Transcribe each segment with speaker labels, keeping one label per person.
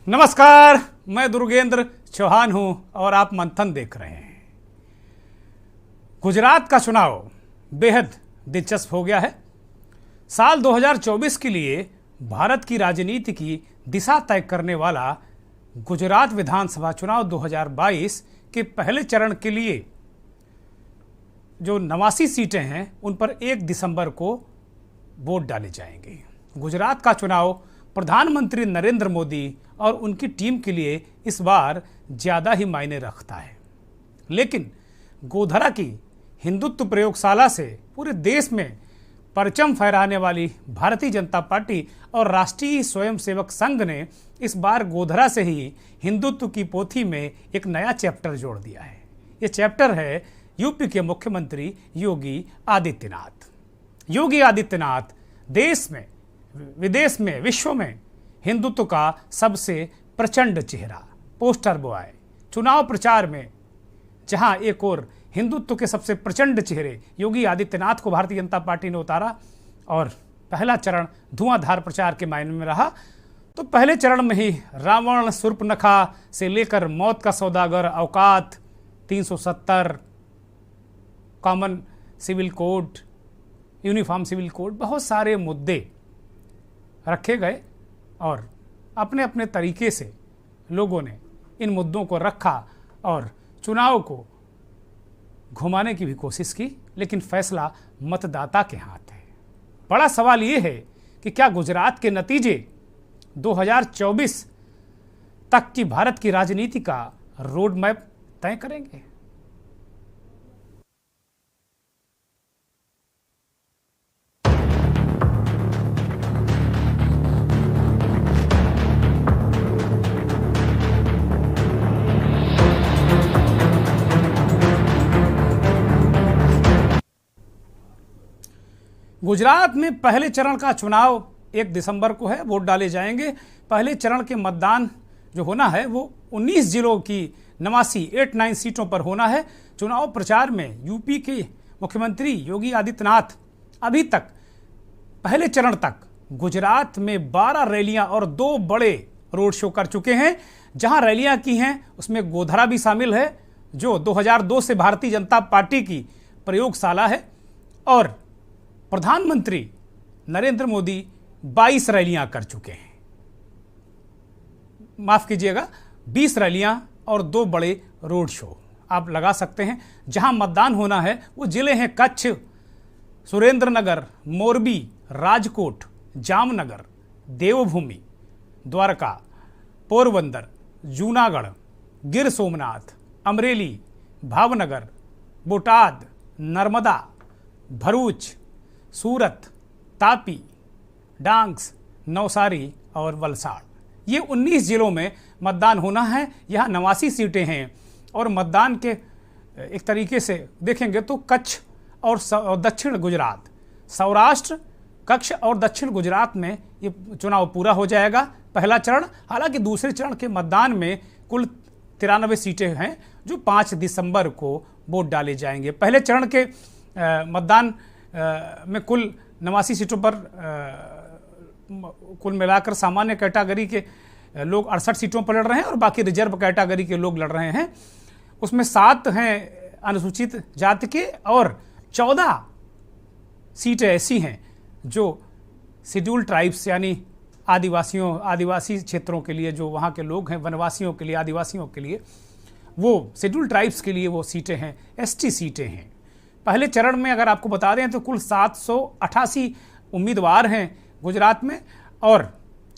Speaker 1: नमस्कार, मैं दुर्गेंद्र चौहान हूं और आप मंथन देख रहे हैं। गुजरात का चुनाव बेहद दिलचस्प हो गया है। साल 2024 के लिए भारत की राजनीति की दिशा तय करने वाला गुजरात विधानसभा चुनाव 2022 के पहले चरण के लिए जो 89 सीटें हैं उन पर 1 दिसंबर को वोट डाले जाएंगे। गुजरात का चुनाव प्रधानमंत्री नरेंद्र मोदी और उनकी टीम के लिए इस बार ज़्यादा ही मायने रखता है। लेकिन गोधरा की हिंदुत्व प्रयोगशाला से पूरे देश में परचम फहराने वाली भारतीय जनता पार्टी और राष्ट्रीय स्वयंसेवक संघ ने इस बार गोधरा से ही हिंदुत्व की पोथी में एक नया चैप्टर जोड़ दिया है। ये चैप्टर है यूपी के मुख्यमंत्री योगी आदित्यनाथ। योगी आदित्यनाथ देश में, विदेश में, विश्व में हिंदुत्व का सबसे प्रचंड चेहरा, पोस्टर बॉय। चुनाव प्रचार में जहां एक और हिंदुत्व के सबसे प्रचंड चेहरे योगी आदित्यनाथ को भारतीय जनता पार्टी ने उतारा और पहला चरण धुआंधार प्रचार के मायने में रहा, तो पहले चरण में ही रावण, शूर्पणखा से लेकर मौत का सौदागर, औकात, 370, common civil code, uniform civil code, बहुत सारे मुद्दे रखे गए और अपने अपने तरीके से लोगों ने इन मुद्दों को रखा और चुनाव को घुमाने की भी कोशिश की, लेकिन फैसला मतदाता के हाथ है। बड़ा सवाल ये है कि क्या गुजरात के नतीजे 2024 तक की भारत की राजनीति का रोड मैप तय करेंगे। गुजरात में पहले चरण का चुनाव 1 दिसंबर को है, वोट डाले जाएंगे। पहले चरण के मतदान जो होना है वो 19 जिलों की 89 सीटों पर होना है। चुनाव प्रचार में यूपी के मुख्यमंत्री योगी आदित्यनाथ अभी तक पहले चरण तक गुजरात में 12 रैलियां और 2 बड़े रोड शो कर चुके हैं। जहां रैलियां की हैं उसमें गोधरा भी शामिल है, जो 2002 से भारतीय जनता पार्टी की प्रयोगशाला है, और प्रधानमंत्री नरेंद्र मोदी 22 रैलियां कर चुके हैं। माफ कीजिएगा, 20 रैलियां और 2 बड़े रोड शो आप लगा सकते हैं। जहां मतदान होना है वो जिले हैं कच्छ, सुरेंद्रनगर, मोरबी, राजकोट, जामनगर, देवभूमि, द्वारका, पोरबंदर, जूनागढ़, गिर सोमनाथ, अमरेली, भावनगर, बोटाद, नर्मदा, भरूच, सूरत, तापी, डांग्स, नवसारी और वलसाड़। ये 19 जिलों में मतदान होना है। यहाँ 89 सीटें हैं और मतदान के एक तरीके से देखेंगे तो कच्छ और दक्षिण गुजरात, सौराष्ट्र, कच्छ और दक्षिण गुजरात में ये चुनाव पूरा हो जाएगा पहला चरण। हालांकि दूसरे चरण के मतदान में कुल 93 सीटें हैं जो 5 दिसंबर को वोट डाले जाएंगे। पहले चरण के मतदान में कुल 89 सीटों पर कुल मिलाकर सामान्य कैटेगरी के लोग 68 सीटों पर लड़ रहे हैं और बाकी रिजर्व कैटेगरी के लोग लड़ रहे हैं। उसमें 7 हैं अनुसूचित जाति के और 14 सीटें ऐसी हैं जो शेड्यूल ट्राइब्स यानी आदिवासी क्षेत्रों के लिए, जो वहाँ के लोग हैं, वनवासियों के लिए, आदिवासियों के लिए, वो शेड्यूल ट्राइब्स के लिए वो सीटें हैं, एसटी सीटें हैं। पहले चरण में अगर आपको बता दें तो कुल 788 उम्मीदवार हैं गुजरात में और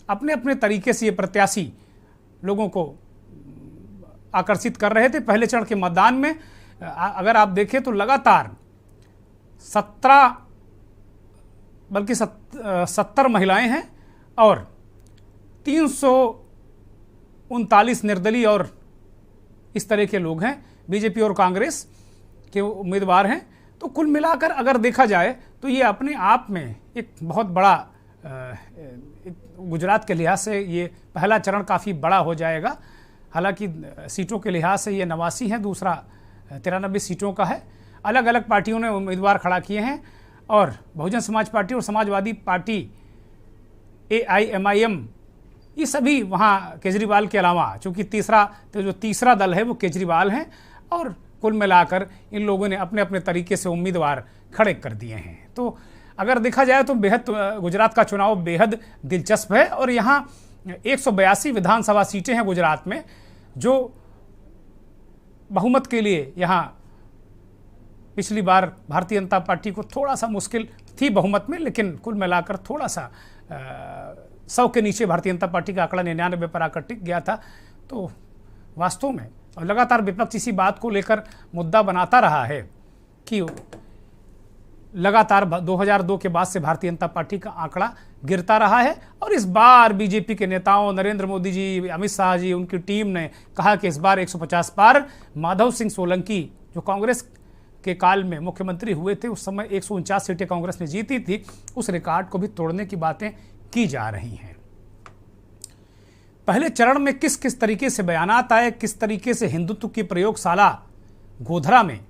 Speaker 1: अपने अपने तरीके से ये प्रत्याशी लोगों को आकर्षित कर रहे थे। पहले चरण के मतदान में अगर आप देखें तो लगातार 70 महिलाएं हैं और 339 निर्दलीय और इस तरह के लोग हैं, बीजेपी और कांग्रेस के उम्मीदवार हैं। तो कुल मिलाकर अगर देखा जाए तो ये अपने आप में एक बहुत बड़ा गुजरात के लिहाज से ये पहला चरण काफ़ी बड़ा हो जाएगा। हालांकि सीटों के लिहाज से ये 89 है, दूसरा 93 सीटों का है। अलग अलग पार्टियों ने उम्मीदवार खड़ा किए हैं और बहुजन समाज पार्टी और समाजवादी पार्टी AIMIM ये सभी वहाँ केजरीवाल के अलावा, चूंकि जो तीसरा दल है वो केजरीवाल हैं, और कुल मिलाकर इन लोगों ने अपने अपने तरीके से उम्मीदवार खड़े कर दिए हैं। तो अगर देखा जाए तो गुजरात का चुनाव बेहद दिलचस्प है, और यहाँ 182 विधानसभा सीटें हैं गुजरात में, जो बहुमत के लिए यहाँ पिछली बार भारतीय जनता पार्टी को थोड़ा सा मुश्किल थी बहुमत में, लेकिन कुल मिलाकर थोड़ा सा 100 के नीचे भारतीय जनता पार्टी का आंकड़ा 99 पर आकर टिक गया था। तो वास्तव में और लगातार विपक्ष इसी बात को लेकर मुद्दा बनाता रहा है कि लगातार 2002 के बाद से भारतीय जनता पार्टी का आंकड़ा गिरता रहा है, और इस बार बीजेपी के नेताओं नरेंद्र मोदी जी, अमित शाह जी, उनकी टीम ने कहा कि इस बार 150 पार। माधव सिंह सोलंकी जो कांग्रेस के काल में मुख्यमंत्री हुए थे, उस समय 149 सीटें कांग्रेस ने जीती थी, उस रिकॉर्ड को भी तोड़ने की बातें की जा रही हैं। पहले चरण में किस किस तरीके से बयानात आए, किस तरीके से हिंदुत्व की प्रयोगशाला गोधरा में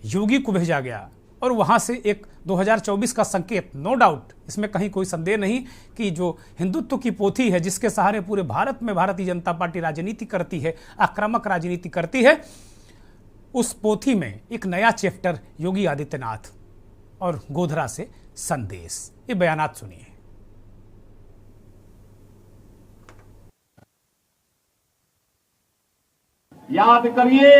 Speaker 1: योगी को भेजा गया, और वहां से एक 2024 का संकेत, नो डाउट, इसमें कहीं कोई संदेह नहीं कि जो हिंदुत्व की पोथी है, जिसके सहारे पूरे भारत में भारतीय जनता पार्टी राजनीति करती है, आक्रामक राजनीति करती है, उस पोथी में एक नया चैप्टर योगी आदित्यनाथ और गोधरा से संदेश। ये बयानात सुनिए।
Speaker 2: याद करिए,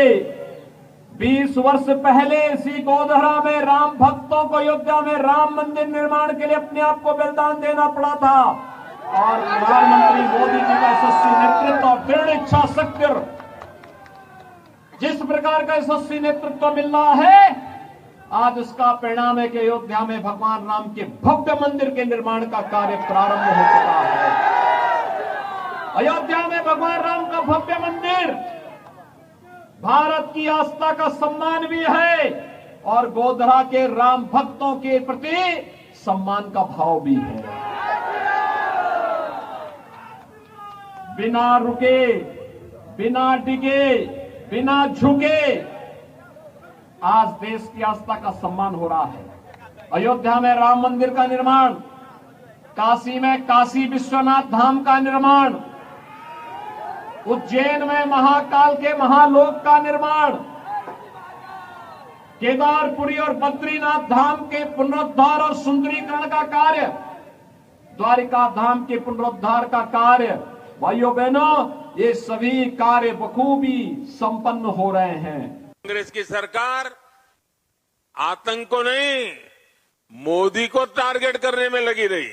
Speaker 2: 20 वर्ष पहले इसी गोधरा में राम भक्तों को अयोध्या में राम मंदिर निर्माण के लिए अपने आप को बलिदान देना पड़ा था, और प्रधानमंत्री मोदी जी का यशस्वी नेतृत्व और दृढ़ इच्छा शक्ति, जिस प्रकार का यशस्वी नेतृत्व मिल रहा है, आज उसका परिणाम है कि अयोध्या में भगवान राम के भव्य मंदिर के निर्माण का कार्य प्रारंभ हो चुका है। अयोध्या में भगवान राम का भव्य मंदिर भारत की आस्था का सम्मान भी है, और गोधरा के राम भक्तों के प्रति सम्मान का भाव भी है। बिना रुके, बिना डिगे, बिना झुके आज देश की आस्था का सम्मान हो रहा है। अयोध्या में राम मंदिर का निर्माण, काशी में काशी विश्वनाथ धाम का निर्माण, उज्जैन में महाकाल के महालोक का निर्माण, केदारपुरी और बद्रीनाथ धाम के पुनरुद्धार और सुंदरीकरण का कार्य, द्वारिका धाम के पुनरुद्धार का कार्य, भाइयों बहनों, ये सभी कार्य बखूबी संपन्न हो रहे हैं।
Speaker 3: कांग्रेस की सरकार आतंक को नहीं, मोदी को टारगेट करने में लगी रही।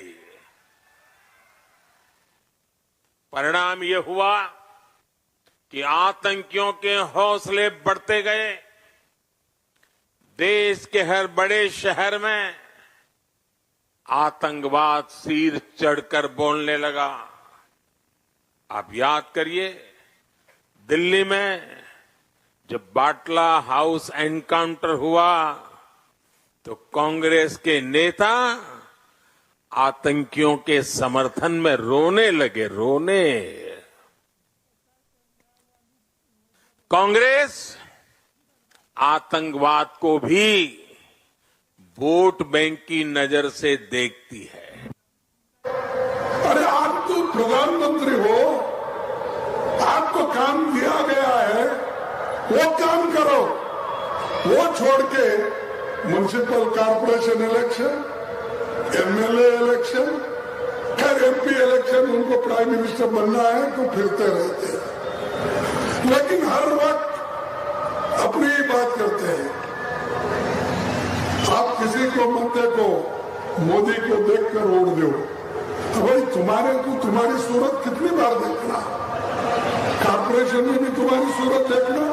Speaker 3: परिणाम यह हुआ कि आतंकियों के हौसले बढ़ते गए। देश के हर बड़े शहर में आतंकवाद सिर चढ़कर बोलने लगा। आप याद करिए, दिल्ली में जब बाटला हाउस एनकाउंटर हुआ तो कांग्रेस के नेता आतंकियों के समर्थन में रोने लगे, रोने। कांग्रेस आतंकवाद को भी वोट बैंक की नजर से देखती है।
Speaker 4: अरे आप तो प्रधानमंत्री हो, आपको काम दिया गया है, वो काम करो। वो छोड़ के municipal corporation election, MLA election, खैर एमपी इलेक्शन, उनको प्राइम मिनिस्टर बनना है तो फिरते रहते हैं, लेकिन हर वक्त अपनी ही बात करते हैं। आप किसी को मत को मोदी को देखकर वोट दो, तो भाई तुम्हारे को तुम्हारी सूरत कितनी बार देखना, कॉर्पोरेशन में भी तुम्हारी सूरत देखना,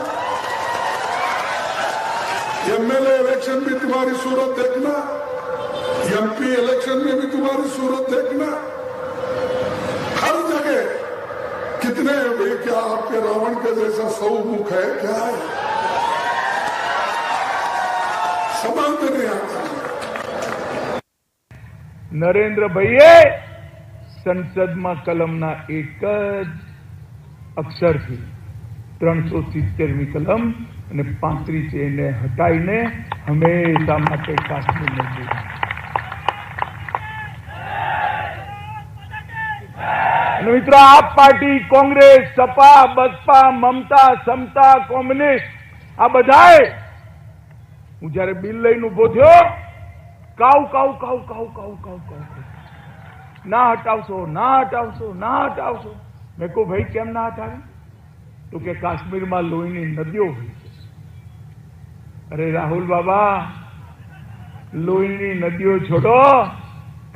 Speaker 4: एमएलए इलेक्शन में तुम्हारी सूरत देखना, एमपी इलेक्शन में भी तुम्हारी सूरत देखना, हर जगह कितने भाई, क्या आपके रावण के जैसा 100 मुख है क्या है, समझ में नहीं आता।
Speaker 5: નરેન્દ્ર ભાઈએ સંસદમાં કલમના એક જ અક્ષરથી 370મી કલમ અને 35 એને હટાઈને હંમેશા માટે કાશ્મીરને જોડ્યું. અને મિત્રો आप पार्टी, कांग्रेस, सपा, बसपा, ममता, समता, કોમ્યુનિસ્ટ આ બધાએ હું જયારે બિલ લઈને ઉભો થયો કાઉ કાઉ કાઉ કાઉ કાઉ કાઉ કાઉ ના હટાવશો ના હટાવશો ના હટાવશો. મેં કહું ભાઈ કેમ ના હટાવે? તો કે કાશ્મીરમાં લોહીની નદીઓ હોય છે. અરે રાહુલ બાબા, લોહીની નદીઓ છોડો,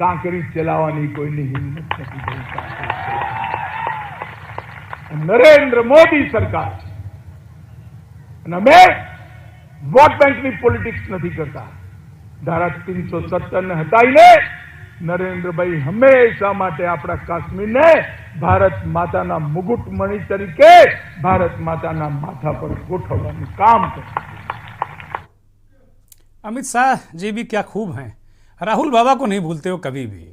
Speaker 5: કાંકરી ચલાવવાની કોઈની હિંમત નથી થઈ. નરેન્દ્ર મોદી સરકાર છે અને અમે વોટ બેંકની પોલિટિક્સ નથી કરતા. ધારા 370 ને હટાવીને નરેન્દ્રભાઈ હંમેશા માટે આપણા કાશ્મીરને ભારત માતાના મુગુટમણિ તરીકે ભારત માતાના માથા પર ગોઠવવાનું કામ કરે.
Speaker 1: अमित शाह जी भी क्या खूब हैं, राहुल बाबा को नहीं भूलते हो कभी भी.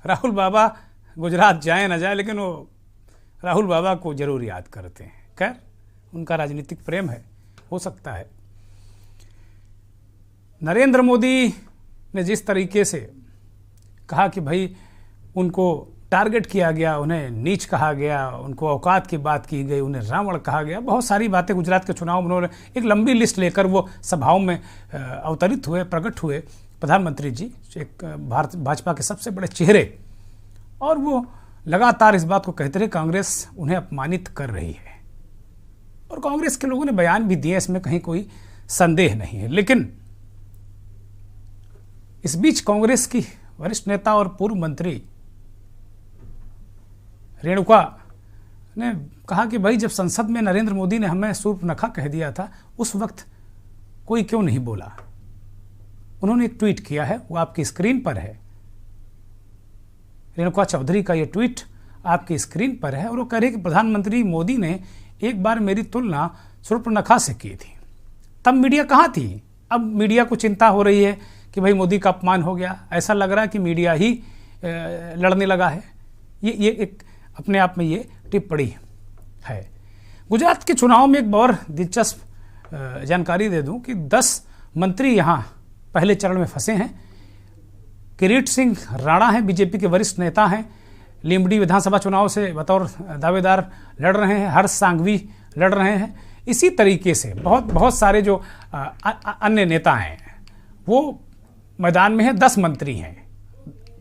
Speaker 1: राहुल बाबा गुजरात जाए ना जाए लेकिन वो राहुल बाबा को जरूर याद करते हैं. खैर, उनका राजनीतिक प्रेम है, हो सकता है. नरेंद्र मोदी ने जिस तरीके से कहा कि भाई उनको टारगेट किया गया, उन्हें नीच कहा गया, उनको औकात की बात की गई, उन्हें रावण कहा गया, बहुत सारी बातें गुजरात के चुनाव में उन्होंने एक लंबी लिस्ट लेकर वो सभाओं में अवतरित हुए, प्रकट हुए. प्रधानमंत्री जी एक भाजपा के सबसे बड़े चेहरे, और वो लगातार इस बात को कहते रहे कांग्रेस उन्हें अपमानित कर रही है. और कांग्रेस के लोगों ने बयान भी दिए, इसमें कहीं कोई संदेह नहीं है. लेकिन इस बीच कांग्रेस की वरिष्ठ नेता और पूर्व मंत्री रेणुका ने कहा कि भाई जब संसद में नरेंद्र मोदी ने हमें शूर्पणखा कह दिया था उस वक्त कोई क्यों नहीं बोला. उन्होंने एक ट्वीट किया है, वो आपकी स्क्रीन पर है. रेणुका चौधरी का ये ट्वीट आपकी स्क्रीन पर है और वो कह रहे कि प्रधानमंत्री मोदी ने एक बार मेरी तुलना शूर्पणखा से की थी. तब मीडिया कहाँ थी? अब मीडिया को चिंता हो रही है कि भाई मोदी का अपमान हो गया. ऐसा लग रहा है कि मीडिया ही लड़ने लगा है. ये एक अपने आप में ये टिप्पणी है. गुजरात के चुनाव में एक और दिलचस्प जानकारी दे दूं कि 10 मंत्री यहाँ पहले चरण में फंसे हैं. किरीट सिंह राणा हैं, बीजेपी के वरिष्ठ नेता हैं, लीमडी विधानसभा चुनाव से बतौर दावेदार लड़ रहे हैं. हर्ष सांघवी लड़ रहे हैं. इसी तरीके से बहुत सारे जो अन्य नेता हैं वो मैदान में हैं. 10 मंत्री हैं,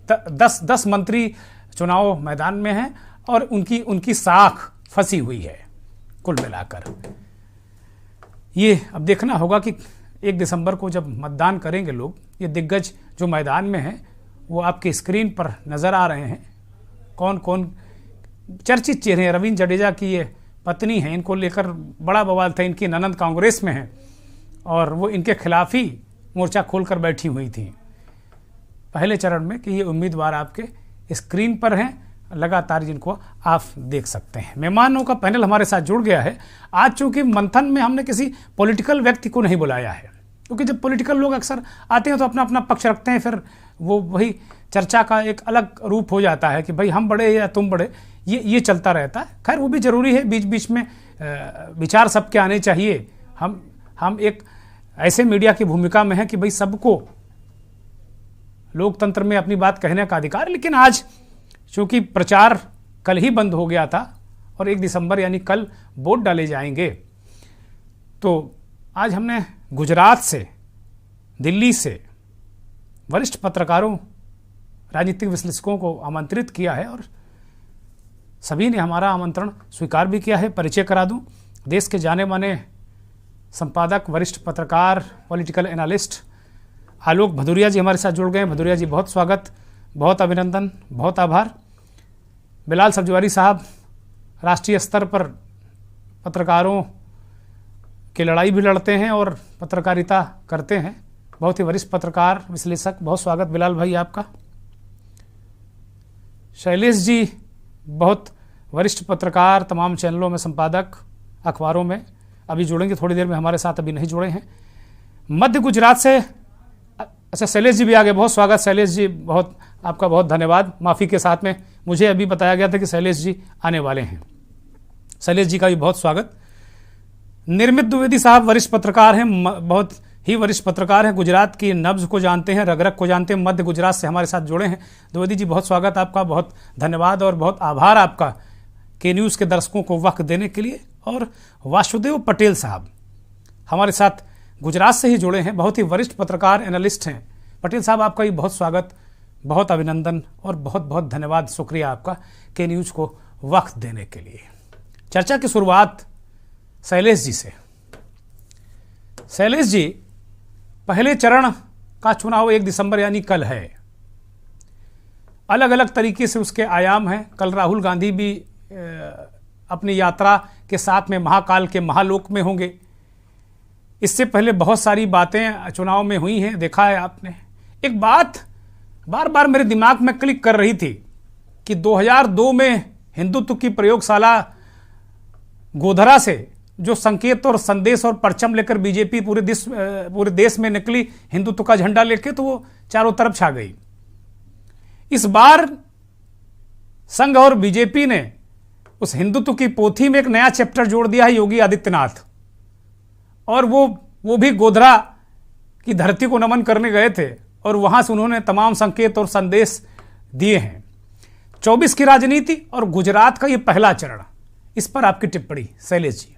Speaker 1: 10 मंत्री चुनाव मैदान में हैं और उनकी साख फंसी हुई है. कुल मिलाकर ये अब देखना होगा कि 1 दिसंबर को जब मतदान करेंगे लोग, ये दिग्गज जो मैदान में हैं वो आपकी स्क्रीन पर नजर आ रहे हैं. कौन कौन चर्चित चेहरे हैं. रविंद्र जडेजा की ये पत्नी है, इनको लेकर बड़ा बवाल था. इनकी ननद कांग्रेस में है और वो इनके खिलाफ ही मोर्चा खोलकर बैठी हुई थी पहले चरण में कि ये उम्मीदवार आपके स्क्रीन पर हैं लगातार, जिनको आप देख सकते हैं. मेहमानों का पैनल हमारे साथ जुड़ गया है. आज चूंकि मंथन में हमने किसी पॉलिटिकल व्यक्ति को नहीं बुलाया है, क्योंकि जब पॉलिटिकल लोग अक्सर आते हैं तो अपना अपना पक्ष रखते हैं, फिर वो वही चर्चा का एक अलग रूप हो जाता है कि भाई हम बड़े या तुम बड़े, ये चलता रहता है. खैर, वो भी जरूरी है, बीच बीच में विचार सबके आने चाहिए. हम एक ऐसे मीडिया की भूमिका में है कि भाई सबको लोकतंत्र में अपनी बात कहने का अधिकार. लेकिन आज चूंकि प्रचार कल ही बंद हो गया था और 1 दिसंबर यानी कल वोट डाले जाएंगे, तो आज हमने गुजरात से, दिल्ली से वरिष्ठ पत्रकारों, राजनीतिक विश्लेषकों को आमंत्रित किया है और सभी ने हमारा आमंत्रण स्वीकार भी किया है. परिचय करा दूं, देश के जाने माने संपादक, वरिष्ठ पत्रकार, पॉलिटिकल एनालिस्ट आलोक भदौरिया जी हमारे साथ जुड़ गए. भदौरिया जी, बहुत स्वागत, बहुत अभिनंदन, बहुत आभार. बिलाल सब्जवारी साहब राष्ट्रीय स्तर पर पत्रकारों की लड़ाई भी लड़ते हैं और पत्रकारिता करते हैं, बहुत ही वरिष्ठ पत्रकार, विश्लेषक. बहुत स्वागत बिलाल भाई आपका. शैलेश जी, बहुत वरिष्ठ पत्रकार, तमाम चैनलों में संपादक, अखबारों में, अभी जुड़ेंगे थोड़ी देर में, हमारे साथ अभी नहीं जुड़े हैं. मध्य गुजरात से अच्छा शैलेश जी भी आ गए. बहुत स्वागत शैलेश जी, बहुत आपका बहुत धन्यवाद. माफ़ी के साथ में मुझे अभी बताया गया था कि शैलेश जी आने वाले हैं. शैलेश जी का भी बहुत स्वागत. निर्मित द्विवेदी साहब वरिष्ठ पत्रकार हैं, बहुत ही वरिष्ठ पत्रकार हैं, गुजरात की नब्ज को जानते हैं, रग रग को जानते हैं, मध्य गुजरात से हमारे साथ जुड़े हैं। द्विवेदी जी, बहुत स्वागत आपका, बहुत धन्यवाद और बहुत आभार आपका के न्यूज़ के दर्शकों को वक्त देने के लिए। और वासुदेव पटेल साहब हमारे साथ गुजरात से ही जुड़े हैं, बहुत ही वरिष्ठ पत्रकार एनालिस्ट हैं। पटेल साहब, आपका भी बहुत स्वागत, बहुत अभिनंदन और बहुत बहुत धन्यवाद, शुक्रिया आपका के न्यूज़ को वक्त देने के लिए। चर्चा की शुरुआत शैलेश जी से। शैलेश जी, पहले चरण का चुनाव 1 दिसंबर यानी कल है। अलग अलग तरीके से उसके आयाम हैं। कल राहुल गांधी भी अपनी यात्रा के साथ में महाकाल के महालोक में होंगे। इससे पहले बहुत सारी बातें चुनाव में हुई हैं, देखा है आपने। एक बात बार बार मेरे दिमाग में क्लिक कर रही थी कि 2002 में हिंदुत्व की प्रयोगशाला गोधरा से जो संकेत और संदेश और परचम लेकर बीजेपी पूरे देश में निकली हिंदुत्व का झंडा लेके, तो वो चारों तरफ छा गई। इस बार संघ और बीजेपी ने उस हिंदुत्व की पोथी में एक नया चैप्टर जोड़ दिया है, योगी आदित्यनाथ। और वो भी गोधरा की धरती को नमन करने गए थे और वहां से उन्होंने तमाम संकेत और संदेश दिए हैं। 24 की राजनीति और गुजरात का ये पहला चरण, इस पर आपकी टिप्पणी शैलेश जी।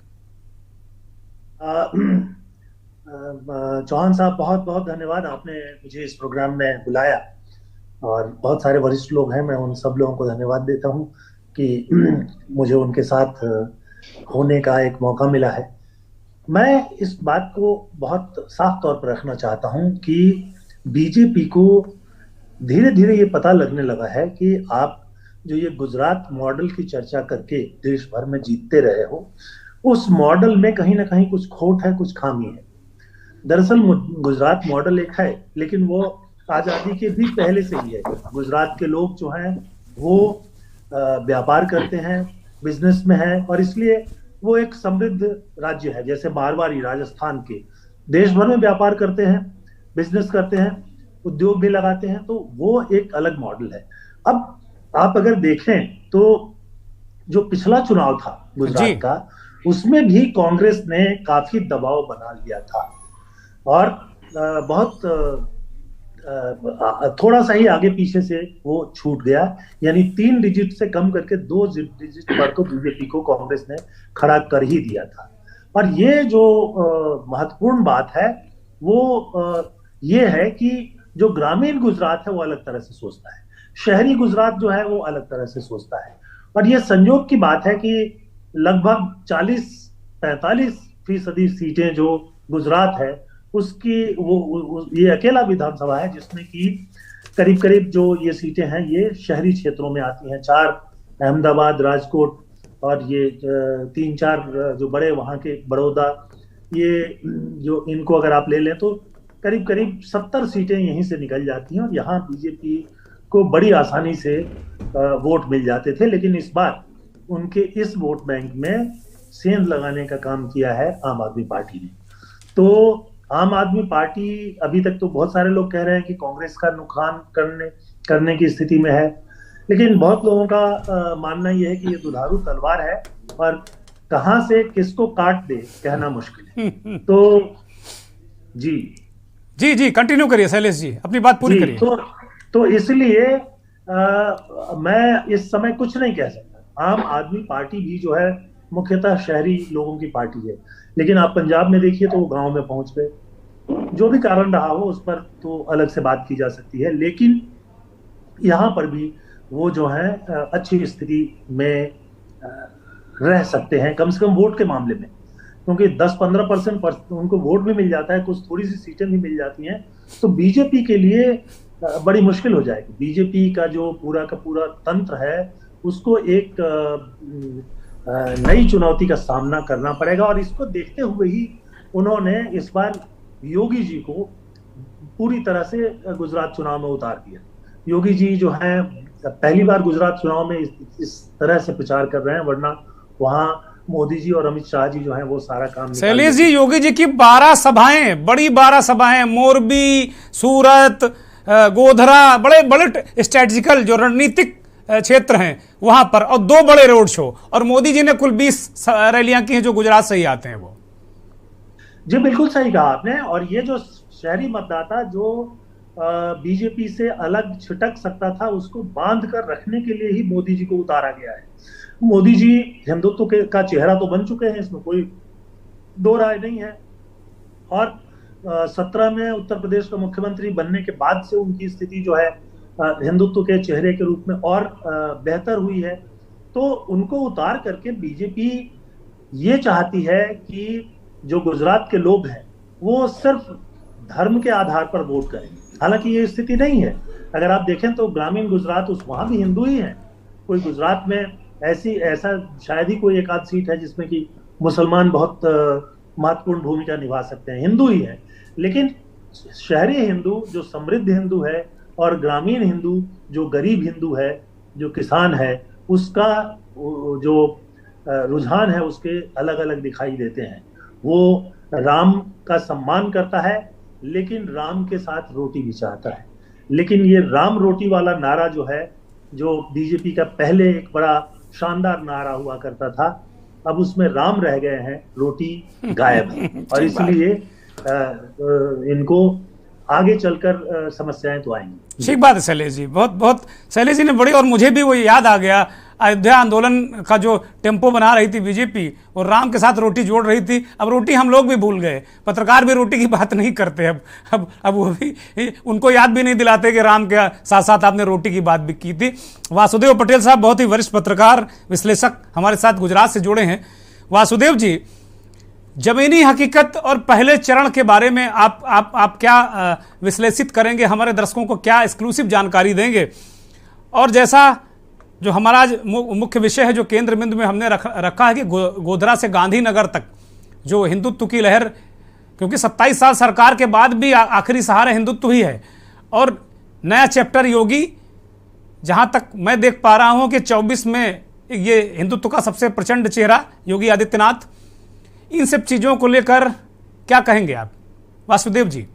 Speaker 6: चौहान साहब, बहुत बहुत धन्यवाद, आपने मुझे इस प्रोग्राम में बुलाया और बहुत सारे वरिष्ठ लोग हैं, मैं उन सब लोगों को धन्यवाद देता हूं कि मुझे उनके साथ होने का एक मौका मिला है। मैं इस बात को बहुत साफ तौर पर रखना चाहता हूं कि बीजेपी को धीरे धीरे ये पता लगने लगा है कि आप जो ये गुजरात मॉडल की चर्चा करके देश भर में जीतते रहे हो, उस मॉडल में कहीं ना कहीं कुछ खोट है, कुछ खामी है। दरअसल गुजरात मॉडल एक है, लेकिन वो आजादी के भी पहले से ही है। गुजरात के लोग जो हैं वो व्यापार करते हैं, बिजनेस में हैं, और इसलिए वो एक समृद्ध राज्य है। जैसे मारवाड़ी राजस्थान के देश भर में व्यापार करते हैं, बिजनेस करते हैं, उद्योग भी लगाते हैं, तो वो एक अलग मॉडल है। अब आप अगर देखें तो जो पिछला चुनाव था गुजरात का, उसमें भी कांग्रेस ने काफी दबाव बना लिया था और बहुत थोड़ा सा ही आगे पीछे से वो छूट गया, यानी 3 डिजिट से कम करके 2 डिजिट पर तो बीजेपी को कांग्रेस ने खड़ा कर ही दिया था। और ये जो महत्वपूर्ण बात है वो ये है कि जो ग्रामीण गुजरात है वो अलग तरह से सोचता है, शहरी गुजरात जो है वो अलग तरह से सोचता है। और ये संयोग की बात है कि लगभग 40-45% सीटें जो गुजरात है उसकी ये अकेला विधानसभा है जिसमें कि करीब करीब जो ये सीटें हैं ये शहरी क्षेत्रों में आती हैं। 4 अहमदाबाद, राजकोट और ये 3-4 जो बड़े वहाँ के बड़ौदा, ये जो इनको अगर आप ले लें तो करीब करीब 70 सीटें यहीं से निकल जाती हैं और यहाँ बीजेपी को बड़ी आसानी से वोट मिल जाते थे। लेकिन इस बार उनके इस वोट बैंक में सेंध लगाने का काम किया है आम आदमी पार्टी ने। तो आम आदमी पार्टी अभी तक तो बहुत सारे लोग कह रहे हैं कि कांग्रेस का नुकसान करने की स्थिति में है, लेकिन बहुत लोगों का मानना यह है कि ये दुधारू तलवार है और कहां से किसको काट दे कहना मुश्किल है। तो
Speaker 1: जी कंटिन्यू करिए शैलेश जी, अपनी बात पूरी करिए।
Speaker 6: तो इसलिए मैं इस समय कुछ नहीं कह सकता। आम आदमी पार्टी भी जो है मुख्यतः शहरी लोगों की पार्टी है, लेकिन आप पंजाब में देखिए तो वो गांव में पहुंच गए। जो भी कारण रहा हो उस पर तो अलग से बात की जा सकती है, लेकिन यहाँ पर भी वो जो है अच्छी स्थिति में रह सकते हैं, कम से कम वोट के मामले में, क्योंकि 10-15% उनको वोट भी मिल जाता है, कुछ थोड़ी सी सीटें भी मिल जाती हैं, तो बीजेपी के लिए बड़ी मुश्किल हो जाएगी। बीजेपी का जो पूरा का पूरा तंत्र है उसको एक नई चुनौती का सामना करना पड़ेगा। और इसको देखते हुए ही उन्होंने इस बार योगी जी को पूरी तरह से गुजरात चुनाव में उतार दिया। योगी जी जो है पहली बार गुजरात चुनाव में इस तरह से प्रचार कर रहे हैं, वरना वहां मोदी जी और अमित शाह जी जो है वो सारा काम।
Speaker 1: शैलेश जी, योगी जी की 12 सभाएं, बड़ी 12 सभाएं, मोरबी, सूरत, गोधरा, बड़े बड़े स्ट्रेटेजिकल जो रणनीतिक क्षेत्र हैं वहां पर, और 2 बड़े रोड शो, और मोदी जी ने कुल 20 रैलियां की हैं जो गुजरात से ही आते हैं वो।
Speaker 6: जी बिल्कुल सही कहा आपने। और ये जो शहरी मतदाता जो बीजेपी से अलग छिटक सकता था, उसको बांध कर रखने के लिए ही मोदी जी को उतारा गया है। मोदी जी हिंदुत्व का चेहरा तो बन चुके हैं, इसमें कोई दो राय नहीं है। और 17 में उत्तर प्रदेश का मुख्यमंत्री बनने के बाद से उनकी स्थिति जो है हिंदुत्व के चेहरे के रूप में और बेहतर हुई है। तो उनको उतार करके बीजेपी ये चाहती है कि जो गुजरात के लोग हैं वो सिर्फ धर्म के आधार पर वोट करें। हालांकि ये स्थिति नहीं है। अगर आप देखें तो ग्रामीण गुजरात, वहां भी हिंदू ही हैं। कोई गुजरात में ऐसा शायद ही कोई एक आध सीट है जिसमें कि मुसलमान बहुत महत्वपूर्ण भूमिका निभा सकते हैं, हिंदू ही है। लेकिन शहरी हिंदू जो समृद्ध हिंदू है और ग्रामीण हिंदू जो गरीब हिंदू है, जो किसान है, उसका जो रुझान है उसके अलग अलग दिखाई देते हैं। वो राम का सम्मान करता है लेकिन राम के साथ रोटी भी चाहता है। लेकिन ये राम रोटी वाला नारा जो है, जो बीजेपी का पहले एक बड़ा शानदार नारा हुआ करता था, अब उसमें राम रह गए हैं, रोटी गायब है। और इसलिए इनको आगे चलकर समस्याएं तो आएंगी।
Speaker 1: ठीक बात है शैलेश जी, बहुत बहुत शैलेश जी ने बड़ी, और मुझे भी वो याद आ गया अयोध्या आंदोलन का जो टेम्पो बना रही थी बीजेपी और राम के साथ रोटी जोड़ रही थी। अब रोटी हम लोग भी भूल गए, पत्रकार भी रोटी की बात नहीं करते अब वो भी उनको याद भी नहीं दिलाते कि राम के साथ साथ आपने रोटी की बात भी की थी। वासुदेव पटेल साहब बहुत ही वरिष्ठ पत्रकार विश्लेषक हमारे साथ गुजरात से जुड़े हैं। वासुदेव जी, जमीनी हकीकत और पहले चरण के बारे में आप क्या विश्लेषित करेंगे, हमारे दर्शकों को क्या एक्सक्लूसिव जानकारी देंगे? और जैसा जो हमारा आज मुख्य विषय है, जो केंद्र बिंदु में हमने रखा है कि गोधरा से गांधीनगर तक जो हिंदुत्व की लहर, क्योंकि 27 साल सरकार के बाद भी आखिरी सहारा हिंदुत्व ही है, और नया चैप्टर योगी, जहां तक मैं देख पा रहा हूं कि 24 में ये हिंदुत्व का सबसे प्रचंड चेहरा योगी आदित्यनाथ। इन सब चीजों को लेकर क्या कहेंगे आप वासुदेव जी?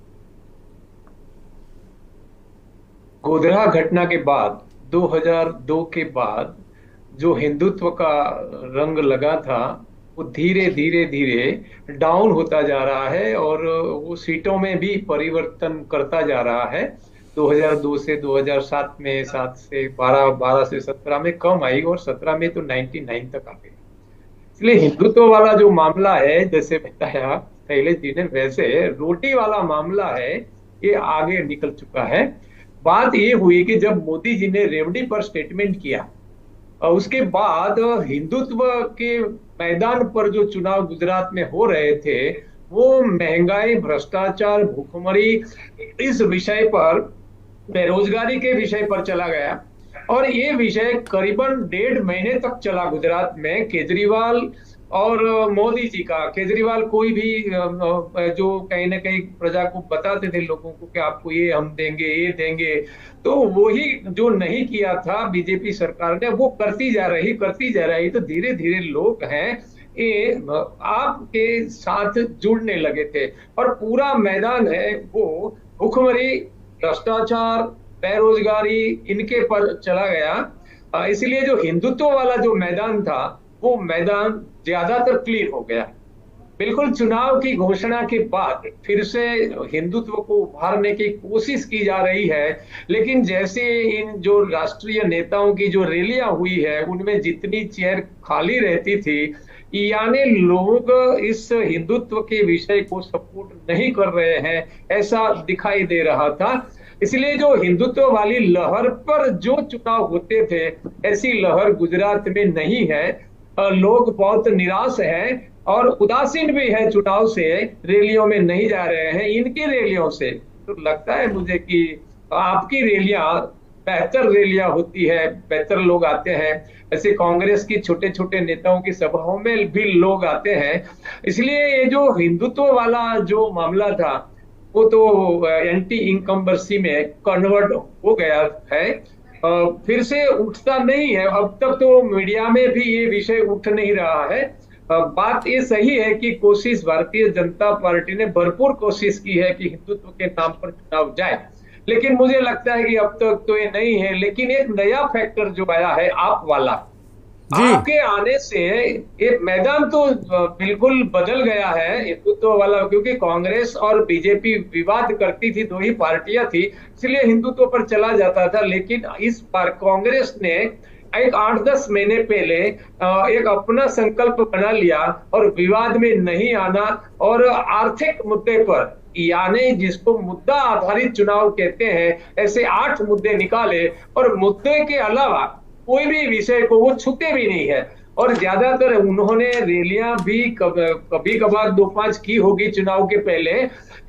Speaker 7: गोधरा घटना के बाद 2002 के बाद जो हिंदुत्व का रंग लगा था वो धीरे धीरे धीरे डाउन होता जा रहा है और वो सीटों में भी परिवर्तन करता जा रहा है। 2002 से 2007 में 7 से 12 से 17 में कम आई और 17 में तो 99 तक आ गई। इसलिए हिंदुत्व वाला जो मामला है, जैसे बताया शैलेश जी ने, वैसे रोटी वाला मामला है, ये आगे निकल चुका है। बात ये हुई कि जब मोदी जी ने रेवड़ी पर स्टेटमेंट किया और उसके बाद हिंदुत्व के मैदान पर जो चुनाव गुजरात में हो रहे थे वो महंगाई, भ्रष्टाचार, भूखमरी, इस विषय पर, बेरोजगारी के विषय पर चला गया। और ये विषय करीबन 1.5 महीने तक चला गुजरात में। केजरीवाल और मोदी जी का, केजरीवाल कोई भी जो कहीं ना कहीं प्रजा को बताते थे, लोगों को, कि आपको ये हम देंगे, ये देंगे, तो वही जो नहीं किया था बीजेपी सरकार ने वो करती जा रही। तो धीरे धीरे लोग हैं ये आपके साथ जुड़ने लगे थे और पूरा मैदान है वो भूखमरी, भ्रष्टाचार, बेरोजगारी, इनके पर चला गया। इसलिए जो हिंदुत्व वाला जो मैदान था वो मैदान ज्यादातर क्लियर हो गया। बिल्कुल चुनाव की घोषणा के बाद फिर से हिंदुत्व को उभारने की कोशिश की जा रही है, लेकिन जैसे इन जो राष्ट्रीय नेताओं की जो रैलियां हुई है उनमें जितनी चेयर खाली रहती थी, यानी लोग इस हिंदुत्व के विषय को सपोर्ट नहीं कर रहे हैं, ऐसा दिखाई दे रहा था। इसलिए जो हिंदुत्व वाली लहर पर जो चुनाव होते थे, ऐसी लहर गुजरात में नहीं है। लोग बहुत निराश हैं और उदासीन भी है चुनाव से, रैलियों में नहीं जा रहे हैं। इनकी रैलियों से तो लगता है मुझे कि आपकी रैलियां बेहतर रैलियां होती है, बेहतर लोग आते हैं। ऐसे कांग्रेस की छोटे छोटे नेताओं की सभाओं में भी लोग आते हैं। इसलिए ये जो हिंदुत्व वाला जो मामला था वो तो एंटी इनकम्बेंसी में कन्वर्ट हो गया है, फिर से उठता नहीं है। अब तक तो मीडिया में भी ये विषय उठ नहीं रहा है। बात ये सही है कि कोशिश भारतीय जनता पार्टी ने भरपूर कोशिश की है कि हिंदुत्व के नाम पर चुनाव जाए, लेकिन मुझे लगता है कि अब तक तो ये नहीं है। लेकिन एक नया फैक्टर जो आया है आप वाला, आपके आने से ये मैदान तो बिल्कुल बदल गया है हिंदुत्व वाला, क्योंकि कांग्रेस और बीजेपी विवाद करती थी, दो ही पार्टियां थी, इसलिए हिंदुत्व पर चला जाता था। लेकिन इस बार कांग्रेस ने एक 8-10 महीने पहले एक अपना संकल्प बना लिया और विवाद में नहीं आना, और आर्थिक मुद्दे पर, यानी जिसको मुद्दा आधारित चुनाव कहते हैं, ऐसे 8 मुद्दे निकाले और मुद्दे के अलावा कोई भी विषय को वो छूते भी नहीं है। और ज्यादातर उन्होंने रैलियां भी कभी कभार 2-5 की होगी चुनाव के पहले,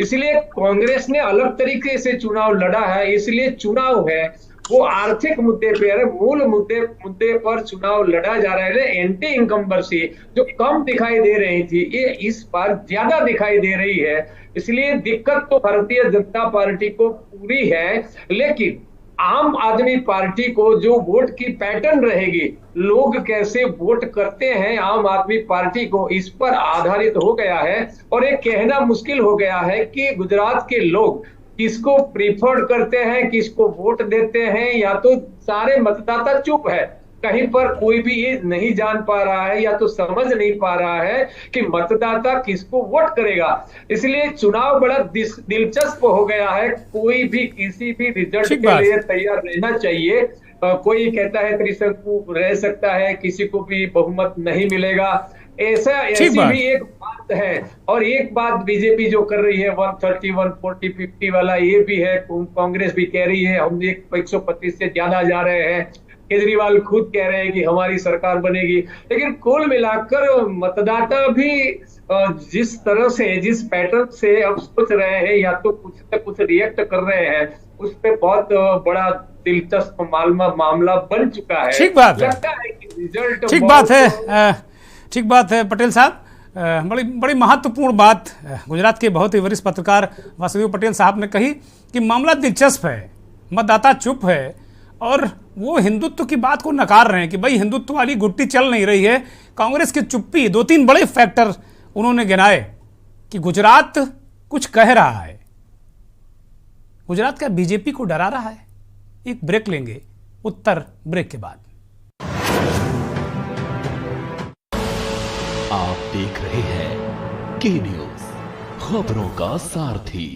Speaker 7: इसलिए कांग्रेस ने अलग तरीके से चुनाव लड़ा है। इसलिए चुनाव है वो आर्थिक मुद्दे पर, मूल मुद्दे पर चुनाव लड़ा जा रहा है। एंटी इनकम्बेंसी जो कम दिखाई दे रही थी, ये इस बार ज्यादा दिखाई दे रही है। इसलिए दिक्कत तो भारतीय जनता पार्टी को पूरी है, लेकिन आम आदमी पार्टी को जो वोट की पैटर्न रहेगी, लोग कैसे वोट करते हैं आम आदमी पार्टी को, इस पर आधारित हो गया है। और ये कहना मुश्किल हो गया है कि गुजरात के लोग किसको प्रीफर करते हैं, किसको वोट देते हैं, या तो सारे मतदाता चुप है, कहीं पर कोई भी ये नहीं जान पा रहा है या तो समझ नहीं पा रहा है कि मतदाता किसको वोट करेगा। इसलिए चुनाव बड़ा दिलचस्प हो गया है। कोई भी किसी भी रिजल्ट के लिए तैयार रहना चाहिए। कोई कहता है त्रिशंकु रह सकता है, किसी को भी बहुमत नहीं मिलेगा, ऐसी भी एक बात है। और एक बात बीजेपी जो कर रही है 130, 140, 50 वाला, ये भी है। कांग्रेस भी कह रही है हम 125 से ज्यादा जा रहे हैं। केजरीवाल खुद कह रहे हैं कि हमारी सरकार बनेगी। लेकिन कुल मिलाकर मतदाता भी जिस तरह से, जिस पैटर्न से अब सोच रहे हैं, या तो कुछ न कुछ रिएक्ट कर रहे हैं, उस पर बहुत बड़ा दिलचस्प मामला बन चुका है।
Speaker 1: ठीक बात है,
Speaker 7: रिजल्ट
Speaker 1: ठीक बात है पटेल साहब। बड़ी महत्वपूर्ण बात गुजरात के बहुत ही वरिष्ठ पत्रकार वासुदेव पटेल साहब ने कही कि मामला दिलचस्प है, मतदाता चुप है और वो हिंदुत्व की बात को नकार रहे हैं कि भाई हिंदुत्व वाली गुट्टी चल नहीं रही है। कांग्रेस की चुप्पी, 2-3 बड़े फैक्टर उन्होंने गिनाए कि गुजरात कुछ कह रहा है, गुजरात क्या बीजेपी को डरा रहा है। एक ब्रेक लेंगे, उत्तर ब्रेक के बाद।
Speaker 8: आप देख रहे हैं के न्यूज, खबरों का सारथी।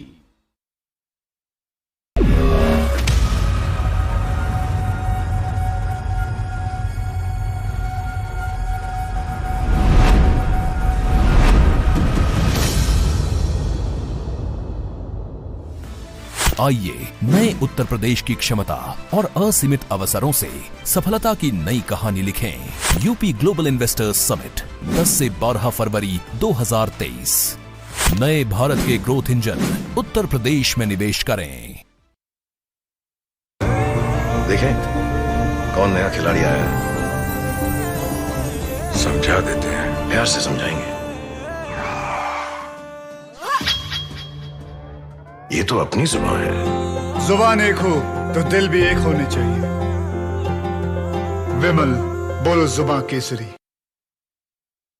Speaker 8: आइए नए उत्तर प्रदेश की क्षमता और असीमित अवसरों से सफलता की नई कहानी लिखें। यूपी ग्लोबल इन्वेस्टर्स समिट 10 से 12 फरवरी 2023। नए भारत के ग्रोथ इंजन उत्तर प्रदेश में निवेश करें।
Speaker 9: देखें कौन नया खिलाड़ी आया है, समझा देते हैं, प्यार से समझाएंगे। ये तो अपनी जुबान है।
Speaker 10: जुबान एक हो तो दिल भी एक होने चाहिए। विमल बोलो जुबान केसरी।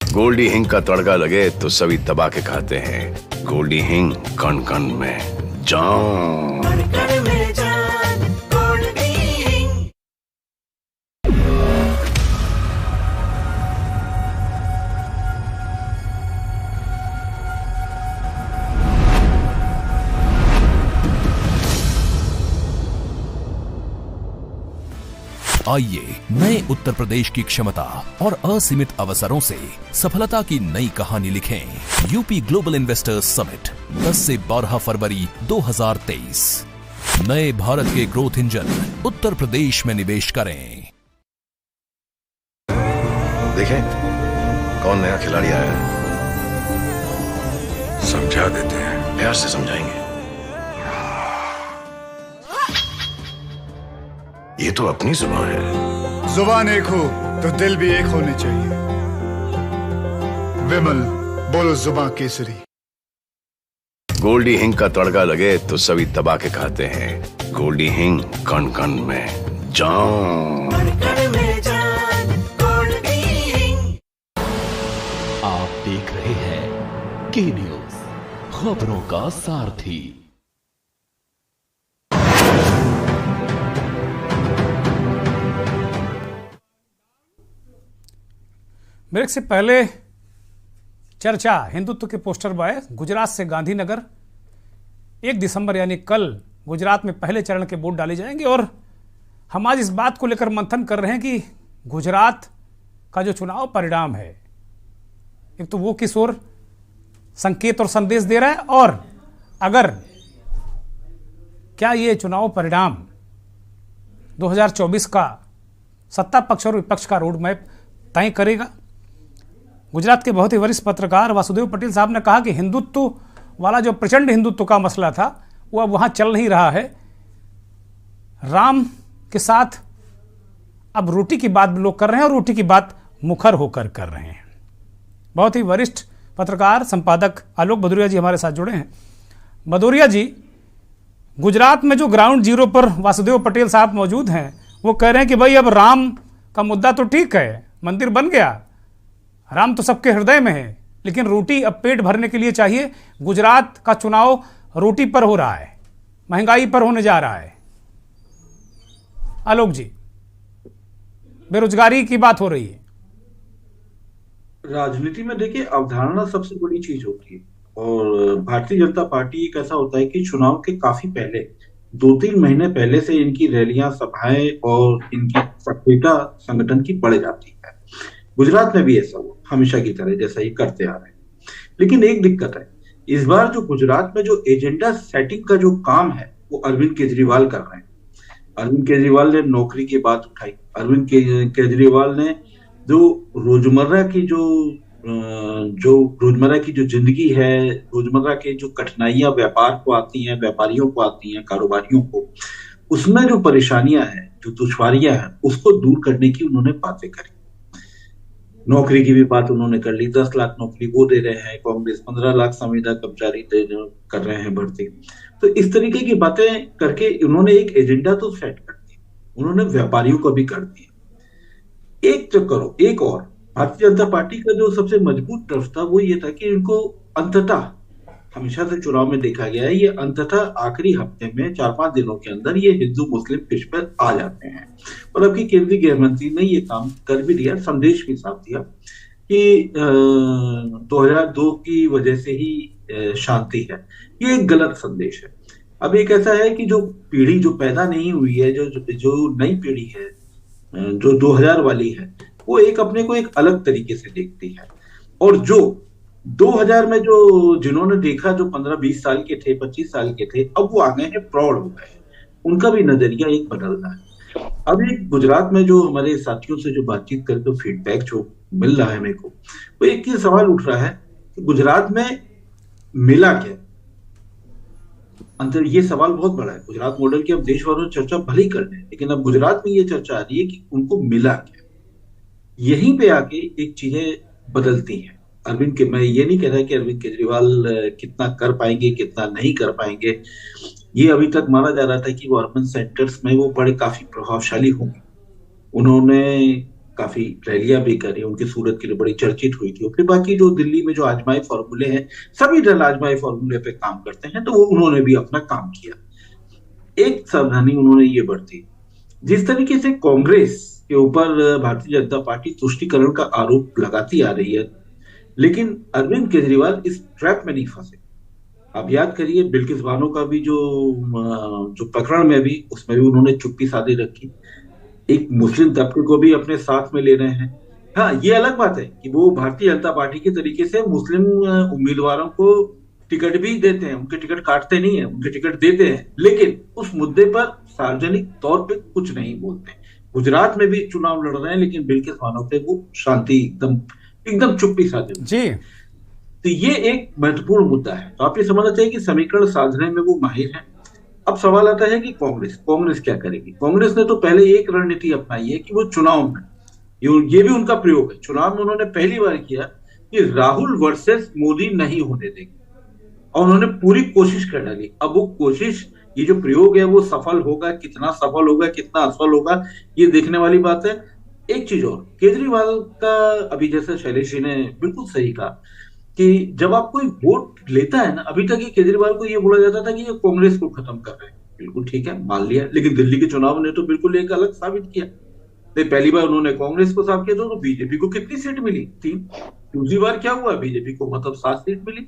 Speaker 9: गोल्डी हिंग का तड़का लगे तो सभी दबा के खाते हैं। गोल्डी हिंग कण कण में जान।
Speaker 8: आइए नए उत्तर प्रदेश की क्षमता और असीमित अवसरों से सफलता की नई कहानी लिखें। यूपी ग्लोबल इन्वेस्टर्स समिट 10 से 12 फरवरी 2023। नए भारत के ग्रोथ इंजन उत्तर प्रदेश में निवेश करें।
Speaker 9: देखें कौन नया खिलाड़ी आया है, समझा देते हैं, प्यार से समझाएंगे। ये तो अपनी जुबान है।
Speaker 10: जुबान एक हो तो दिल भी एक होने चाहिए। विमल बोलो जुबान केसरी।
Speaker 9: गोल्डी हिंग का तड़का लगे तो सभी दबा के खाते हैं। गोल्डी हिंग कण कण में जान।
Speaker 8: आप देख रहे हैं के न्यूज, खबरों का सारथी।
Speaker 1: ब्रेक से पहले चर्चा हिंदुत्व के पोस्टर बॉय गुजरात से गांधीनगर 1 दिसंबर यानी कल गुजरात में पहले चरण के वोट डाले जाएंगे और हम आज इस बात को लेकर मंथन कर रहे हैं कि गुजरात का जो चुनाव परिणाम है, एक तो वो किस ओर संकेत और संदेश दे रहा है, और अगर क्या ये चुनाव परिणाम 2024 का सत्ता पक्ष और विपक्ष का रोड मैप तय करेगा। गुजरात के बहुत ही वरिष्ठ पत्रकार वासुदेव पटेल साहब ने कहा कि हिंदुत्व वाला जो प्रचंड हिंदुत्व का मसला था वो अब वहां चल नहीं रहा है, राम के साथ अब रोटी की बात लोग कर रहे हैं और रोटी की बात मुखर होकर कर रहे हैं। बहुत ही वरिष्ठ पत्रकार संपादक आलोक भदौरिया जी हमारे साथ जुड़े हैं। भदौरिया जी, गुजरात में जो ग्राउंड जीरो पर वासुदेव पटेल साहब मौजूद हैं वो कह रहे हैं कि भाई अब राम का मुद्दा तो ठीक है, मंदिर बन गया, राम तो सबके हृदय में है, लेकिन रोटी अब पेट भरने के लिए चाहिए। गुजरात का चुनाव रोटी पर हो रहा है, महंगाई पर होने जा रहा है। आलोक जी, बेरोजगारी की बात हो रही है।
Speaker 11: राजनीति में देखिए अवधारणा सबसे बड़ी चीज होती है, और भारतीय जनता पार्टी एक ऐसा होता है कि चुनाव के काफी पहले 2-3 महीने पहले से इनकी रैलियां, सभाएं और इनकी सक्रियता संगठन की बढ़ जाती है। गुजरात में भी ऐसा हुआ, हमेशा की तरह जैसा ही करते आ रहे हैं। लेकिन एक दिक्कत है, इस बार जो गुजरात में जो एजेंडा सेटिंग का जो काम है वो अरविंद केजरीवाल कर रहे हैं। अरविंद केजरीवाल ने नौकरी की बात उठाई। अरविंद केजरीवाल ने जो रोजमर्रा की जो जिंदगी है, रोजमर्रा की जो कठिनाइयां व्यापार को आती हैं, व्यापारियों को आती हैं, कारोबारियों को, उसमें जो परेशानियां हैं, जो दुश्वारियां हैं, उसको दूर करने की उन्होंने बातें करी। नौकरी की भी बात उन्होंने कर ली। 10 लाख नौकरी वो दे रहे हैं, कांग्रेस 15 लाख संविदा कर्मचारी कर रहे हैं भर्ती। तो इस तरीके की बातें करके उन्होंने एक एजेंडा तो सेट कर दिया, उन्होंने व्यापारियों को भी कर दिया। एक और भारतीय जनता पार्टी का जो सबसे मजबूत तरफ था वो ये था कि इनको अंततः, हमेशा से चुनाव में देखा गया है, ये अंततः आखिरी हफ्ते में 4-5 दिनों के अंदर ये हिंदू मुस्लिम पिच पर आ जाते हैं। और अब की केंद्रीय गृह मंत्री ने ये काम कर भी दिया, संदेश भी साफ दिया कि 2002 की वजह से ही शांति है। ये एक गलत संदेश है। अब एक ऐसा है कि जो पीढ़ी जो पैदा नहीं हुई है, जो नई पीढ़ी है, जो 2000 वाली है, वो एक अपने को एक अलग तरीके से देखती है। और जो 2000 में जिन्होंने देखा, जो 15-20 साल के थे, 25 साल के थे, अब वो आ गए हैं, प्रौढ़ हो गए हैं, उनका भी नजरिया एक बदल रहा है। अभी गुजरात में जो हमारे साथियों से जो बातचीत करके फीडबैक जो मिल रहा है मेरे को, वो एक ही सवाल उठ रहा है कि गुजरात में मिला क्या अंतर। ये सवाल बहुत बड़ा है। गुजरात मॉडल की अब देश भर में चर्चा भले ही कर रहे हैं, लेकिन अब गुजरात में ये चर्चा आ रही है कि उनको मिला क्या। यहीं पे आके एक चीजें बदलती हैं। मैं ये नहीं कह रहा कि अरविंद केजरीवाल कितना कर पाएंगे, कितना नहीं कर पाएंगे। ये अभी तक माना जा रहा था कि वो अर्बन सेंटर्स में वो बड़े काफी प्रभावशाली होंगे। उन्होंने काफी रैलियां भी करी, उनकी सूरत के लिए बड़ी चर्चित हुई थी। फिर बाकी जो दिल्ली में जो आजमाई फॉर्मूले हैं, सभी दल आजमाई फॉर्मूले पे काम करते हैं, तो वो उन्होंने भी अपना काम किया। एक सावधानी उन्होंने ये बरती, जिस तरीके से कांग्रेस के ऊपर भारतीय जनता पार्टी तुष्टीकरण का आरोप लगाती आ रही है, लेकिन अरविंद केजरीवाल इस ट्रैप में नहीं फंसे। आप याद करिए बिल्किस बानो का भी जो प्रकरण में भी, उसमें भी उन्होंने चुप्पी साधी रखी। एक मुस्लिम तबके को भी अपने साथ में ले रहे हैं। हाँ, ये अलग बात है कि वो भारतीय जनता पार्टी के तरीके से मुस्लिम उम्मीदवारों को टिकट भी देते हैं, उनके टिकट काटते नहीं है, उनके टिकट देते हैं, लेकिन उस मुद्दे पर सार्वजनिक तौर पे कुछ नहीं बोलते। गुजरात में भी चुनाव लड़ रहे हैं, लेकिन बिल्किस बानो पे वो शांति एकदम चुप्पी साधे जी। तो ये एक महत्वपूर्ण मुद्दा है। तो आप ये समझना चाहिए कि समीकरण साधने में वो माहिर हैं। अब सवाल आता है कि कांग्रेस क्या करेगी। कांग्रेस ने तो पहले एक रणनीति अपनाई है कि वो चुनाव में, ये भी उनका प्रयोग है, चुनाव में उन्होंने पहली बार किया कि राहुल वर्सेस मोदी नहीं होने देंगे, और उन्होंने पूरी कोशिश कर डाली। अब वो कोशिश, ये जो प्रयोग है, वो सफल होगा, कितना सफल होगा, कितना असफल होगा, ये देखने वाली बात है। एक चीज और, केजरीवाल का, अभी जैसे शैलेश जी ने बिल्कुल सही कहा कि जब आप कोई वोट लेता है ना, अभी तक ये केजरीवाल को ये बोला जाता था कि ये कांग्रेस को खत्म कर रहे हैं। बिल्कुल ठीक है, मान लिया, लेकिन दिल्ली के चुनाव ने तो बिल्कुल एक अलग साबित किया। नहीं, पहली बार उन्होंने कांग्रेस को साफ किया तो बीजेपी को कितनी सीट मिली? 3। दूसरी बार क्या हुआ? बीजेपी को मतलब 7 सीट मिली।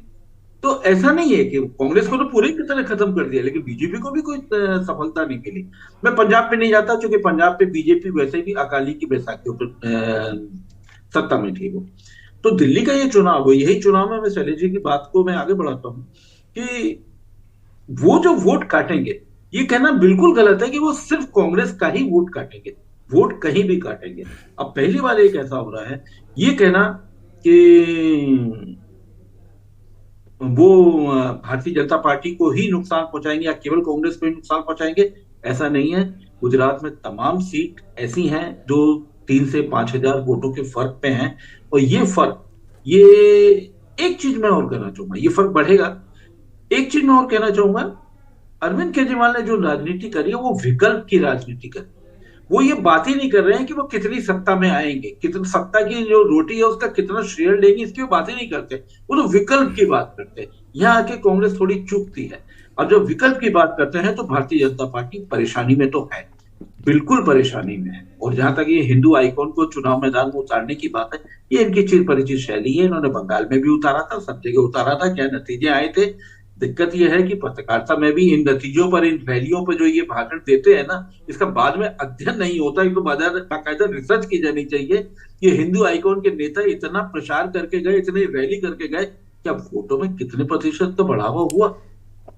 Speaker 11: तो ऐसा नहीं है कि कांग्रेस को तो पूरे की तरह खत्म कर दिया, लेकिन बीजेपी को भी कोई सफलता नहीं मिली। मैं पंजाब पे नहीं जाता, क्योंकि पंजाब पे बीजेपी वैसे भी अकाली की बैसाखियों पर सत्ता में थी वो। तो दिल्ली का ये चुनाव, यही चुनाव में मैं शैलेश जी की बात को मैं आगे बढ़ाता हूँ कि वो जो वोट काटेंगे, ये कहना बिल्कुल गलत है कि वो सिर्फ कांग्रेस का ही वोट काटेंगे। वोट कहीं भी काटेंगे। अब पहली बार एक ऐसा हो रहा है, ये कहना कि वो भारतीय जनता पार्टी को ही नुकसान पहुंचाएंगे या केवल कांग्रेस को ही नुकसान पहुंचाएंगे, ऐसा नहीं है। गुजरात में तमाम सीट ऐसी हैं जो 3 से 5,000 वोटों के फर्क पे हैं, और ये फर्क, ये एक चीज मैं और कहना चाहूंगा, ये फर्क बढ़ेगा। एक चीज मैं और कहना चाहूंगा, अरविंद केजरीवाल ने जो राजनीति करी है वो विकल्प की राजनीति करी। वो ये बात ही नहीं कर रहे हैं कि वो कितनी सत्ता में आएंगे, कितनी सत्ता की जो रोटी है उसका कितना शेयर लेंगे, इसकी वो बात ही नहीं करते। वो तो विकल्प की बात करते हैं। यहाँ आके कांग्रेस थोड़ी चूकती है। और जब विकल्प की बात करते हैं तो भारतीय जनता पार्टी परेशानी में तो है, बिल्कुल परेशानी में है। और जहां तक ये हिंदू आइकॉन को चुनाव मैदान में उतारने की बात है, ये इनकी चिर परिचित शैली है। इन्होंने बंगाल में भी उतारा था, सब जगह उतारा था, क्या नतीजे आए थे। दिक्कत यह है कि पत्रकारिता में भी इन नतीजों पर, इन रैलियों पर जो ये भाषण देते हैं ना, इसका बाद में अध्ययन नहीं होता। इनको बाकायदा रिसर्च की जानी चाहिए। ये हिंदू आइकॉन के नेता इतना प्रचार करके गए, इतने रैली करके गए, क्या वोटों में कितने प्रतिशत तो बढ़ावा हुआ?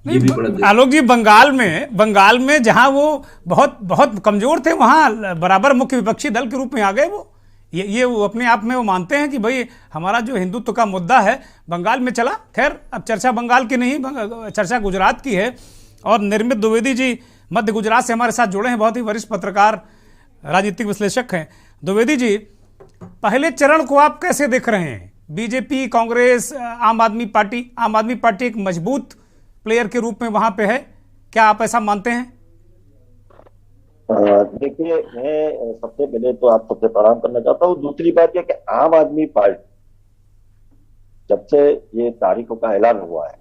Speaker 11: ये भी बड़ा
Speaker 1: आलोक जी, बंगाल में जहां वो बहुत बहुत कमजोर थे, वहां बराबर मुख्य विपक्षी दल के रूप में आ गए। वो ये वो अपने आप में वो मानते हैं कि भाई हमारा जो हिंदुत्व का मुद्दा है बंगाल में चला। खैर, अब चर्चा बंगाल की नहीं, चर्चा गुजरात की है। और निर्मित द्विवेदी जी मध्य गुजरात से हमारे साथ जुड़े हैं, बहुत ही वरिष्ठ पत्रकार, राजनीतिक विश्लेषक हैं। द्विवेदी जी, पहले चरण को आप कैसे देख रहे हैं? बीजेपी, कांग्रेस, आम आदमी पार्टी एक मजबूत प्लेयर के रूप में वहां पे है, क्या आप ऐसा मानते हैं?
Speaker 12: देखिए, मैं सबसे पहले तो आप सबसे प्रणाम करना चाहता हूँ। दूसरी बात यह कि आम आदमी पार्टी जब से ये तारीखों का ऐलान हुआ है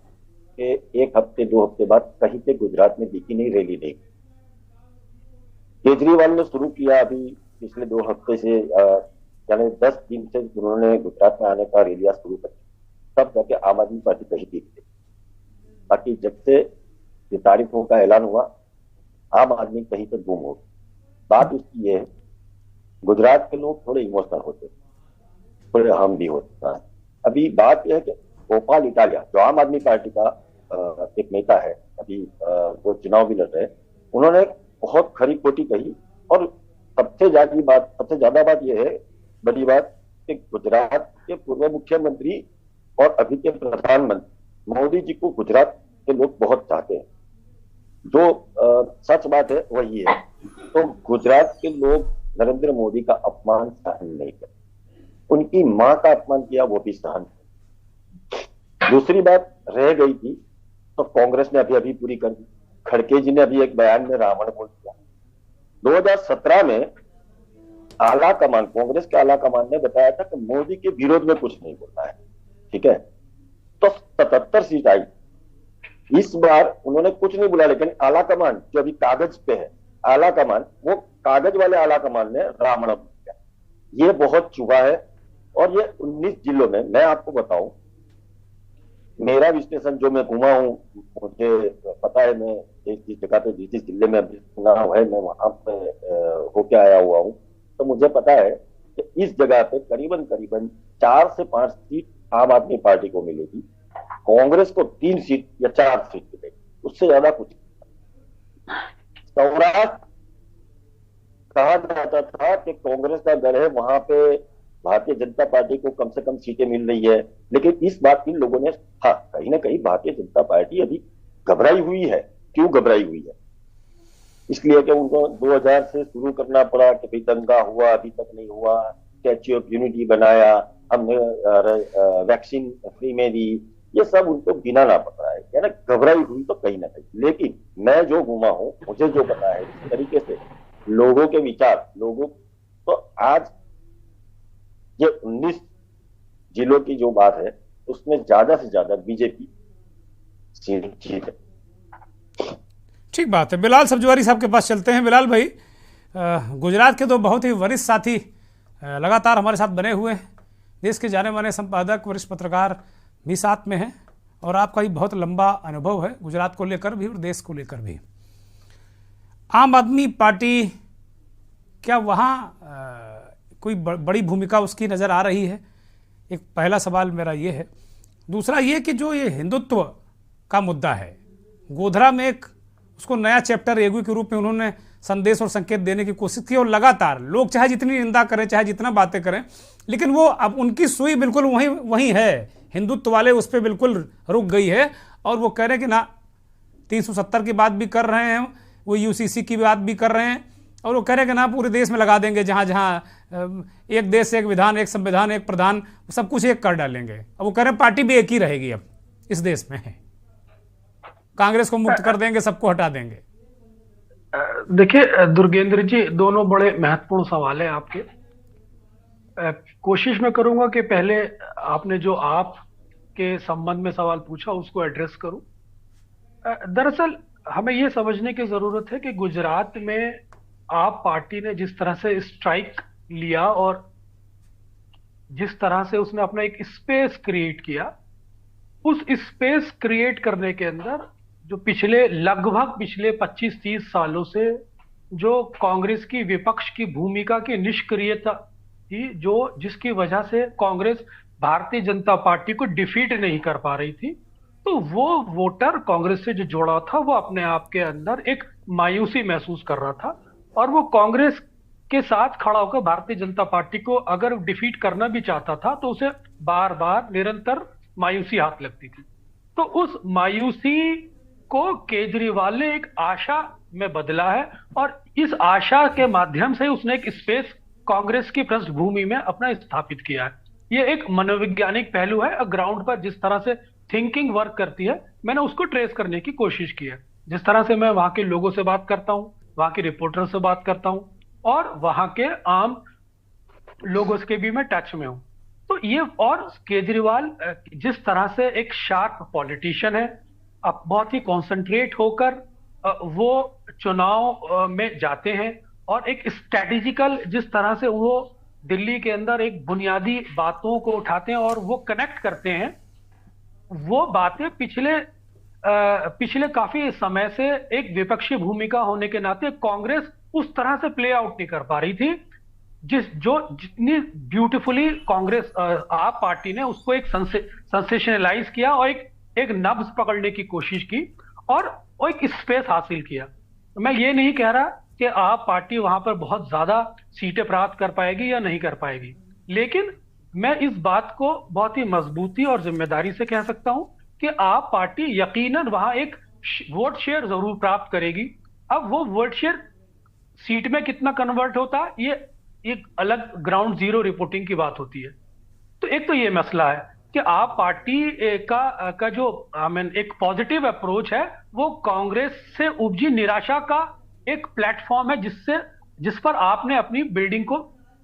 Speaker 12: कि 1 हफ्ते 2 हफ्ते बाद कहीं पे गुजरात में दिखी नहीं, रैली नहीं। केजरीवाल ने शुरू किया अभी पिछले 2 हफ्ते से, यानी 10 दिन से उन्होंने गुजरात में आने का रैलियां शुरू कर दी, तब जाके आम आदमी पार्टी कहीं दिख गई। बाकी जब से ये तारीखों का ऐलान हुआ, आम आदमी कहीं पर गुम हो गया। बात उसकी ये है, गुजरात के लोग थोड़े इमोशनल होते, थोड़े हम भी होते हैं। अभी बात यह है कि गोपाल इटालिया, जो आम आदमी पार्टी का एक नेता है, अभी वो चुनाव भी लड़ रहे हैं, उन्होंने बहुत खरी खोटी कही। और सबसे ज्यादा बात यह है, बड़ी बात, कि गुजरात के पूर्व मुख्यमंत्री और अभी के प्रधानमंत्री मोदी जी को गुजरात के लोग बहुत चाहते हैं। जो सच बात है वही है। तो गुजरात के लोग नरेंद्र मोदी का अपमान सहन नहीं करते, उनकी मां का अपमान किया वो भी सहन नहीं। दूसरी बात रह गई थी तो कांग्रेस ने अभी पूरी कर दी। खड़गे जी ने अभी एक बयान में रावण बोल दिया। 2017 में आला कमान, कांग्रेस के आला कमान ने बताया था कि मोदी के विरोध में कुछ नहीं बोलना है, ठीक है। तो 77 सीट आई। इस बार उन्होंने कुछ नहीं बोला, लेकिन आला कमान जो अभी कागज पे है, आला कमान, वो कागज वाले आला कमान ने रावण बोल दिया। ये बहुत चुभा है। और ये 19 जिलों में, मैं आपको बताऊं, मेरा विश्लेषण जो मैं घुमा हूं, मुझे पता है, मैं जिस जगह पे, जिस जिले में चुनाव है, मैं वहां पे होके आया हुआ हूं, तो मुझे पता है कि इस जगह पे करीबन 4 से 5 सीट आम आदमी पार्टी को मिलेगी, कांग्रेस को 3 सीट या 4 सीट मिलेगी, उससे ज्यादा कुछ। सौराष्ट्र कहा जाता था कि कांग्रेस का गढ़ है, वहां पे भारतीय जनता पार्टी को कम से कम सीटें मिल रही है, लेकिन इस बात की लोगों ने, हाँ, कहीं ना कहीं भारतीय जनता पार्टी अभी घबराई हुई है। क्यों घबराई हुई है? इसलिए कि उनको 2000 से शुरू करना पड़ा कि भाई दंगा हुआ, अभी तक नहीं हुआ, स्टैच्यू ऑफ यूनिटी बनाया, हमने वैक्सीन फ्री में दी, ये सब उनको गिनाना पड़ रहा है, क्या ना, घबराई हुई तो कहीं ना कहीं। लेकिन मैं जो घूमा हूं, मुझे जो पता है, इस तरीके से लोगों के विचार, लोगों, तो आज ये 19 जिलों की जो बात है, उसमें ज्यादा से ज्यादा बीजेपी जीत है।
Speaker 1: ठीक बात है। बिलाल सब्जवारी साहब के पास चलते हैं। बिलाल भाई, गुजरात के दो बहुत ही वरिष्ठ साथी लगातार हमारे साथ बने हुए हैं। देश के जाने माने संपादक, वरिष्ठ पत्रकार भी साथ में हैं और आपका भी बहुत लंबा अनुभव है गुजरात को लेकर भी और देश को लेकर भी। आम आदमी पार्टी, क्या वहाँ कोई बड़ी भूमिका उसकी नज़र आ रही है? एक पहला सवाल मेरा ये है। दूसरा ये कि जो ये हिंदुत्व का मुद्दा है, गोधरा में एक उसको नया चैप्टर एगुई के रूप में उन्होंने संदेश और संकेत देने की कोशिश की और लगातार लोग चाहे जितनी निंदा करें, चाहे जितना बातें करें, लेकिन वो अब उनकी सुई बिल्कुल वहीं है। हिंदुत्व वाले उस पर बिल्कुल रुक गई है और वो कह रहे हैं कि ना 370 की बात भी कर रहे हैं, वो यूसीसी की बात भी कर रहे हैं और वो कह रहे हैं कि ना पूरे देश में लगा देंगे, जहाँ जहाँ एक देश एक विधान, एक संविधान, एक प्रधान, सब कुछ एक कर डालेंगे। अब वो कह रहे हैं पार्टी भी एक ही रहेगी अब इस देश में, कांग्रेस को मुक्त कर देंगे, सबको हटा देंगे।
Speaker 13: देखिए दुर्गेंद्र जी, दोनों बड़े महत्वपूर्ण सवाल हैं आपके। कोशिश मैं करूंगा कि पहले आपने जो आप के संबंध में सवाल पूछा उसको एड्रेस करूं। दरअसल हमें यह समझने की जरूरत है कि गुजरात में आप पार्टी ने जिस तरह से स्ट्राइक लिया और जिस तरह से उसने अपना एक स्पेस क्रिएट किया, उस स्पेस क्रिएट करने के अंदर जो लगभग पिछले 25-30 सालों से जो कांग्रेस की विपक्ष की भूमिका की निष्क्रियता थी, जिसकी वजह से कांग्रेस भारतीय जनता पार्टी को डिफीट नहीं कर पा रही थी, तो वो वोटर कांग्रेस से जो जुड़ा था वो अपने आप के अंदर एक मायूसी महसूस कर रहा था और वो कांग्रेस के साथ खड़ा होकर भारतीय जनता पार्टी को अगर डिफीट करना भी चाहता था तो उसे बार बार निरंतर मायूसी हाथ लगती थी। तो उस मायूसी को केजरीवाल ने एक आशा में बदला है और इस आशा के माध्यम से उसने एक स्पेस कांग्रेस की पृष्ठभूमि में अपना स्थापित किया है। ये एक मनोवैज्ञानिक पहलू है। ग्राउंड पर जिस तरह से थिंकिंग वर्क करती है, मैंने उसको ट्रेस करने की कोशिश की है। जिस तरह से मैं वहां के लोगों से बात करता हूं, वहां के रिपोर्टर से बात करता हूं और वहां के आम लोगों के भी मैं टच में हूं, तो ये और केजरीवाल जिस तरह से एक शार्प पॉलिटिशियन है, अब बहुत ही कॉन्सेंट्रेट होकर वो चुनाव में जाते हैं और एक स्ट्रेटेजिकल जिस तरह से वो दिल्ली के अंदर एक बुनियादी बातों को उठाते हैं और वो कनेक्ट करते हैं, वो बातें पिछले काफी समय से एक विपक्षी भूमिका होने के नाते कांग्रेस उस तरह से प्ले आउट नहीं कर पा रही थी, जितनी ब्यूटीफुली कांग्रेस आप पार्टी ने उसको एक सेंसेशनलाइज किया और एक नब्ज पकड़ने की कोशिश की और एक स्पेस हासिल किया। मैं ये नहीं कह रहा कि आप पार्टी वहां पर बहुत ज्यादा सीटें प्राप्त कर पाएगी या नहीं कर पाएगी, लेकिन मैं इस बात को बहुत ही मजबूती और जिम्मेदारी से कह सकता हूं कि आप पार्टी यकीनन वहां एक वोट शेयर जरूर प्राप्त करेगी। अब वो वोट शेयर सीट में कितना कन्वर्ट होता है, ये एक अलग ग्राउंड जीरो रिपोर्टिंग की बात होती है। तो एक तो ये मसला है कि आप पार्टी का जो एक पॉजिटिव अप्रोच है वो कांग्रेस से उपजी निराशा का एक प्लेटफॉर्म है जिस पर आपने अपनी बिल्डिंग को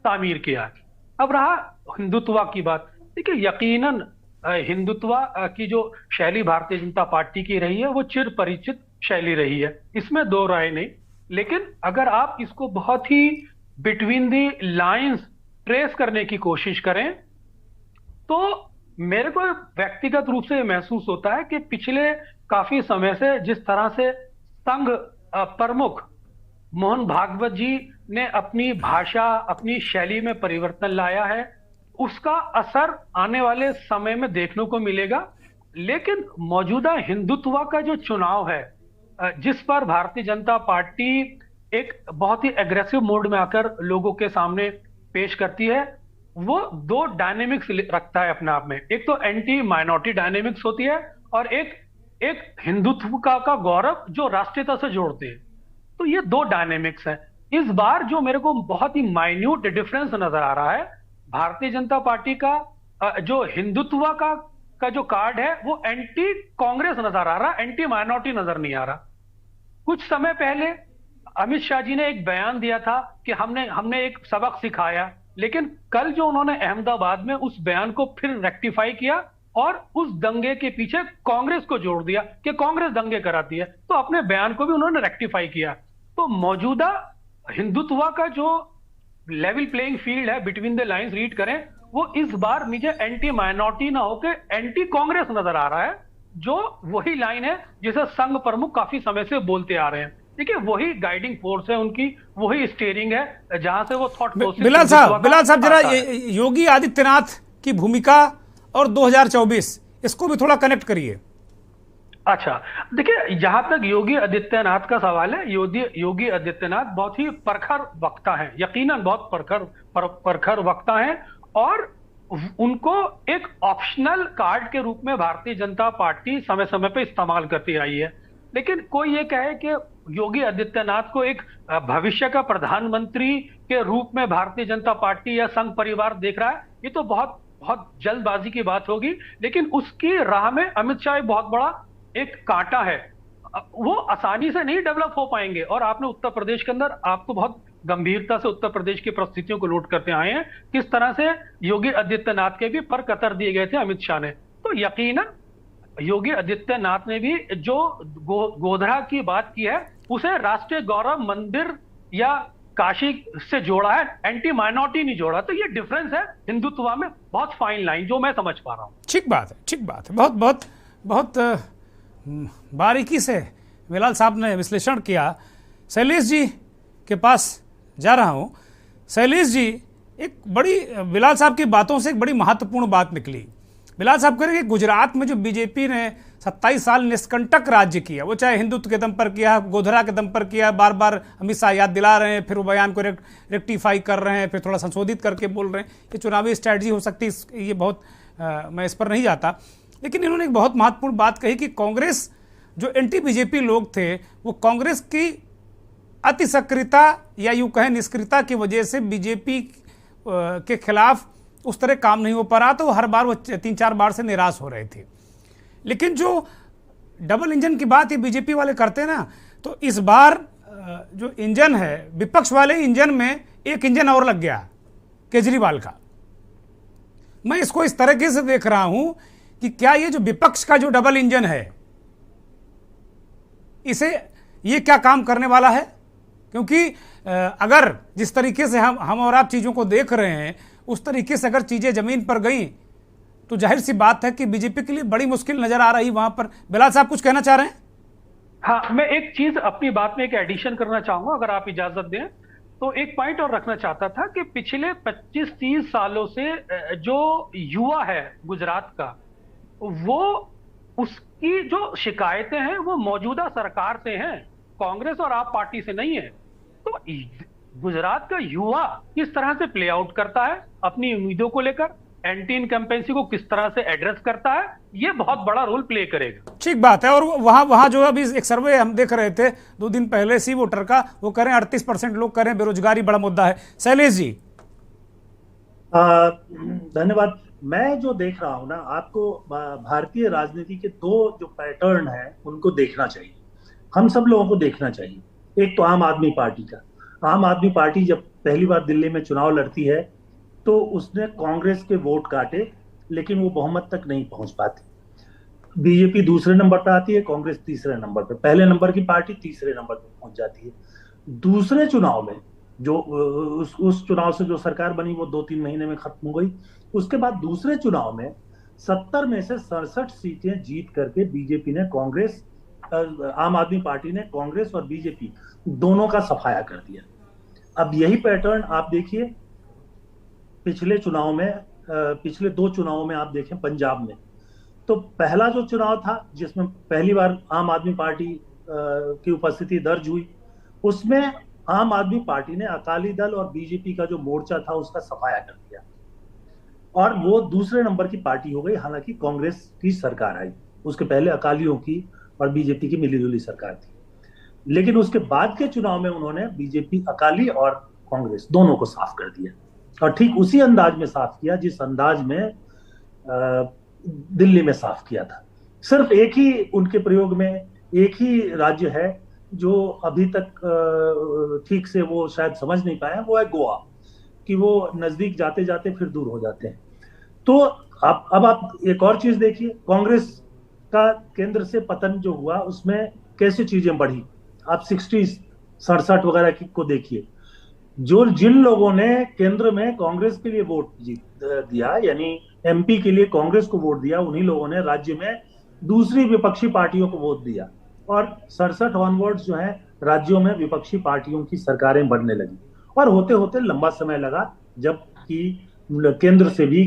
Speaker 13: तामीर किया है। अब रहा हिंदुत्व की बात, देखिए यकीनन हिंदुत्व की जो शैली भारतीय जनता पार्टी की रही है वो चिर परिचित शैली रही है, इसमें दो राय नहीं। लेकिन अगर आप इसको बहुत ही बिटवीन दी लाइंस ट्रेस करने की कोशिश करें तो मेरे को व्यक्तिगत रूप से महसूस होता है कि पिछले काफी समय से जिस तरह से संघ प्रमुख मोहन भागवत जी ने अपनी भाषा, अपनी शैली में परिवर्तन लाया है, उसका असर आने वाले समय में देखने को मिलेगा। लेकिन मौजूदा हिंदुत्व का जो चुनाव है, जिस पर भारतीय जनता पार्टी एक बहुत ही एग्रेसिव मोड में आकर लोगों के सामने पेश करती है, वो दो डायनेमिक्स रखता है अपने आप में। एक तो एंटी माइनॉरिटी डायनेमिक्स होती है और एक हिंदुत्व का गौरव जो राष्ट्रीयता से जोड़ते हैं। तो ये दो डायनेमिक्स हैं। इस बार जो मेरे को बहुत ही माइन्यूट डिफरेंस नजर आ रहा है, भारतीय जनता पार्टी का जो हिंदुत्व का जो कार्ड है वो एंटी कांग्रेस नजर आ रहा, एंटी माइनॉरिटी नजर नहीं आ रहा। कुछ समय पहले अमित शाह जी ने एक बयान दिया था कि हमने एक सबक सिखाया, लेकिन कल जो उन्होंने अहमदाबाद में उस बयान को फिर रेक्टिफाई किया और उस दंगे के पीछे कांग्रेस को जोड़ दिया कि कांग्रेस दंगे कराती है, तो अपने बयान को भी उन्होंने रेक्टिफाई किया। तो मौजूदा हिंदुत्व का जो लेवल प्लेइंग फील्ड है, बिटवीन द लाइंस रीड करें, वो इस बार मुझे एंटी माइनॉरिटी ना होकर एंटी कांग्रेस नजर आ रहा है, जो वही लाइन है जिसे संघ प्रमुख काफी समय से बोलते आ रहे हैं। देखिए, वही गाइडिंग फोर्स है उनकी, वही स्टीयरिंग है जहां से वो थॉट प्रोसेस।
Speaker 1: बिलाल साहब जरा योगी आदित्यनाथ की भूमिका और 2024 इसको भी थोड़ा कनेक्ट करिए।
Speaker 13: अच्छा, देखिए, जहां तक योगी आदित्यनाथ का सवाल है, योगी आदित्यनाथ बहुत ही प्रखर वक्ता हैं, यकीनन बहुत प्रखर वक्ता हैं, और उनको एक ऑप्शनल कार्ड के रूप में भारतीय जनता पार्टी समय समय पे इस्तेमाल करती आई है। लेकिन कोई ये कहे कि योगी आदित्यनाथ को एक भविष्य का प्रधानमंत्री के रूप में भारतीय जनता पार्टी या संघ परिवार देख रहा है, ये तो बहुत बहुत जल्दबाजी की बात होगी। लेकिन उसकी राह में अमित शाह एक बहुत बड़ा एक कांटा है, वो आसानी से नहीं डेवलप हो पाएंगे। और आपने उत्तर प्रदेश के अंदर, आप तो बहुत गंभीरता से उत्तर प्रदेश की परिस्थितियों को नोट करते आए हैं, किस तरह से योगी आदित्यनाथ के भी पर कतर दिए गए थे अमित शाह ने। तो यकीनन योगी आदित्यनाथ ने भी जो गोधरा की बात की है, उसे राष्ट्रीय गौरव मंदिर या काशी से जोड़ा है, एंटी माइनॉरिटी नहीं जोड़ा। तो ये डिफरेंस है हिंदुत्व में, बहुत फाइन लाइन, जो मैं समझ पा रहा हूं।
Speaker 1: ठीक बात है, बहुत बहुत बहुत बारीकी से बिलाल साहब ने विश्लेषण किया। शैलेश जी के पास जा रहा हूं। शैलेश जी, एक बड़ी बिलाल साहब की बातों से एक बड़ी महत्वपूर्ण बात निकली। बिलाल साहब कह रहे हैं कि गुजरात में जो बीजेपी ने 27 साल निष्कंटक राज्य किया, वो चाहे हिंदुत्व के दम पर किया, गोधरा के दम पर किया, बार बार अमित शाह याद दिला रहे हैं, फिर वो बयान को रेक्टिफाई कर रहे हैं, फिर थोड़ा संशोधित करके बोल रहे हैं। ये चुनावी स्ट्रैटेजी हो सकती है, ये बहुत मैं इस पर नहीं जाता। लेकिन इन्होंने एक बहुत महत्वपूर्ण बात कही कि कांग्रेस, जो एंटी बीजेपी लोग थे, वो कांग्रेस की अति सक्रियता या यूं कहें निष्क्रियता की वजह से बीजेपी के खिलाफ उस तरह काम नहीं हो पा रहा, तो हर बार वो 3-4 बार से निराश हो रहे थे। लेकिन जो डबल इंजन की बात ये बीजेपी वाले करते हैं ना, तो इस बार जो इंजन है, विपक्ष वाले इंजन में एक इंजन और लग गया, केजरीवाल का। मैं इसको इस तरीके से देख रहा हूं कि क्या ये जो विपक्ष का जो डबल इंजन है, इसे ये क्या काम करने वाला है? क्योंकि अगर जिस तरीके से हम और आप चीजों को देख रहे हैं, उस तरीके से अगर चीजें जमीन पर गई तो जाहिर सी बात है कि बीजेपी के लिए बड़ी मुश्किल नजर आ रही वहां पर। बिलाल साहब कुछ कहना चाह रहे हैं?
Speaker 13: हाँ, मैं एक चीज अपनी बात में एक एडिशन करना चाहूंगा, अगर आप इजाजत दें। तो एक पॉइंट और रखना चाहता था कि पिछले 25-30 सालों से जो युवा है गुजरात का, वो उसकी जो शिकायतें हैं वो मौजूदा सरकार से हैं, कांग्रेस और आप पार्टी से नहीं है। तो गुजरात का युवा किस तरह से प्ले आउट करता है अपनी उम्मीदों को लेकर, एंटी इनकम्पेंसी को किस तरह से एड्रेस करता है, ये बहुत बड़ा रोल प्ले करेगा।
Speaker 1: ठीक बात है। और वहां जो अभी एक सर्वे हम देख रहे थे 2 दिन पहले सी वोटर का, वो कह रहे हैं 38% लोग कह रहे हैं बेरोजगारी बड़ा मुद्दा है। शैलेश जी,
Speaker 6: धन्यवाद। मैं जो देख रहा हूं ना, आपको भारतीय राजनीति के 2 जो पैटर्न है उनको देखना चाहिए, हम सब लोगों को देखना चाहिए। एक तो आम आदमी पार्टी का। आम आदमी पार्टी जब पहली बार दिल्ली में चुनाव लड़ती है तो उसने कांग्रेस के वोट काटे, लेकिन वो बहुमत तक नहीं पहुंच पाती। बीजेपी दूसरे नंबर पर आती है, कांग्रेस तीसरे नंबर पर। पहले नंबर की पार्टी तीसरे नंबर पर पहुंच जाती है। दूसरे चुनाव में जो उस चुनाव से जो सरकार बनी वो 2-3 महीने में खत्म हो गई। उसके बाद दूसरे चुनाव में 70 में से 67 सीटें जीत करके बीजेपी ने कांग्रेस, आम आदमी पार्टी ने कांग्रेस और बीजेपी दोनों का सफाया कर दिया। अब यही पैटर्न आप देखिए पिछले चुनाव में, पिछले 2 चुनावों में आप देखें पंजाब में। तो पहला जो चुनाव था जिसमें पहली बार आम आदमी पार्टी की उपस्थिति दर्ज हुई, उसमें आम आदमी पार्टी ने अकाली दल और बीजेपी का जो मोर्चा था उसका सफाया कर दिया और वो दूसरे नंबर की पार्टी हो गई। हालांकि कांग्रेस की सरकार आई, उसके पहले अकालियों की और बीजेपी की मिलीजुली सरकार थी। लेकिन उसके बाद के चुनाव में उन्होंने बीजेपी, अकाली और कांग्रेस दोनों को साफ कर दिया और ठीक उसी अंदाज में साफ किया जिस अंदाज में दिल्ली में साफ किया था। सिर्फ एक ही उनके प्रयोग में एक ही राज्य है जो अभी तक ठीक से वो शायद समझ नहीं पाए, वो है गोवा, कि वो नजदीक जाते जाते फिर दूर हो जाते हैं। तो अब आप एक और चीज देखिए, कांग्रेस का केंद्र से पतन जो हुआ उसमें कैसे चीजें बढ़ी। आप 60 67 वगैरह को देखिए, जिन लोगों ने केंद्र में कांग्रेस के लिए वोट दिया, यानी एमपी के लिए कांग्रेस को वोट दिया, उन्हीं लोगों ने राज्य में दूसरी विपक्षी पार्टियों को वोट दिया और 67 ऑनवर्ड्स जो है राज्यों में विपक्षी पार्टियों की सरकारें बनने लगी और होते होते लंबा समय लगा जबकि केंद्र से भी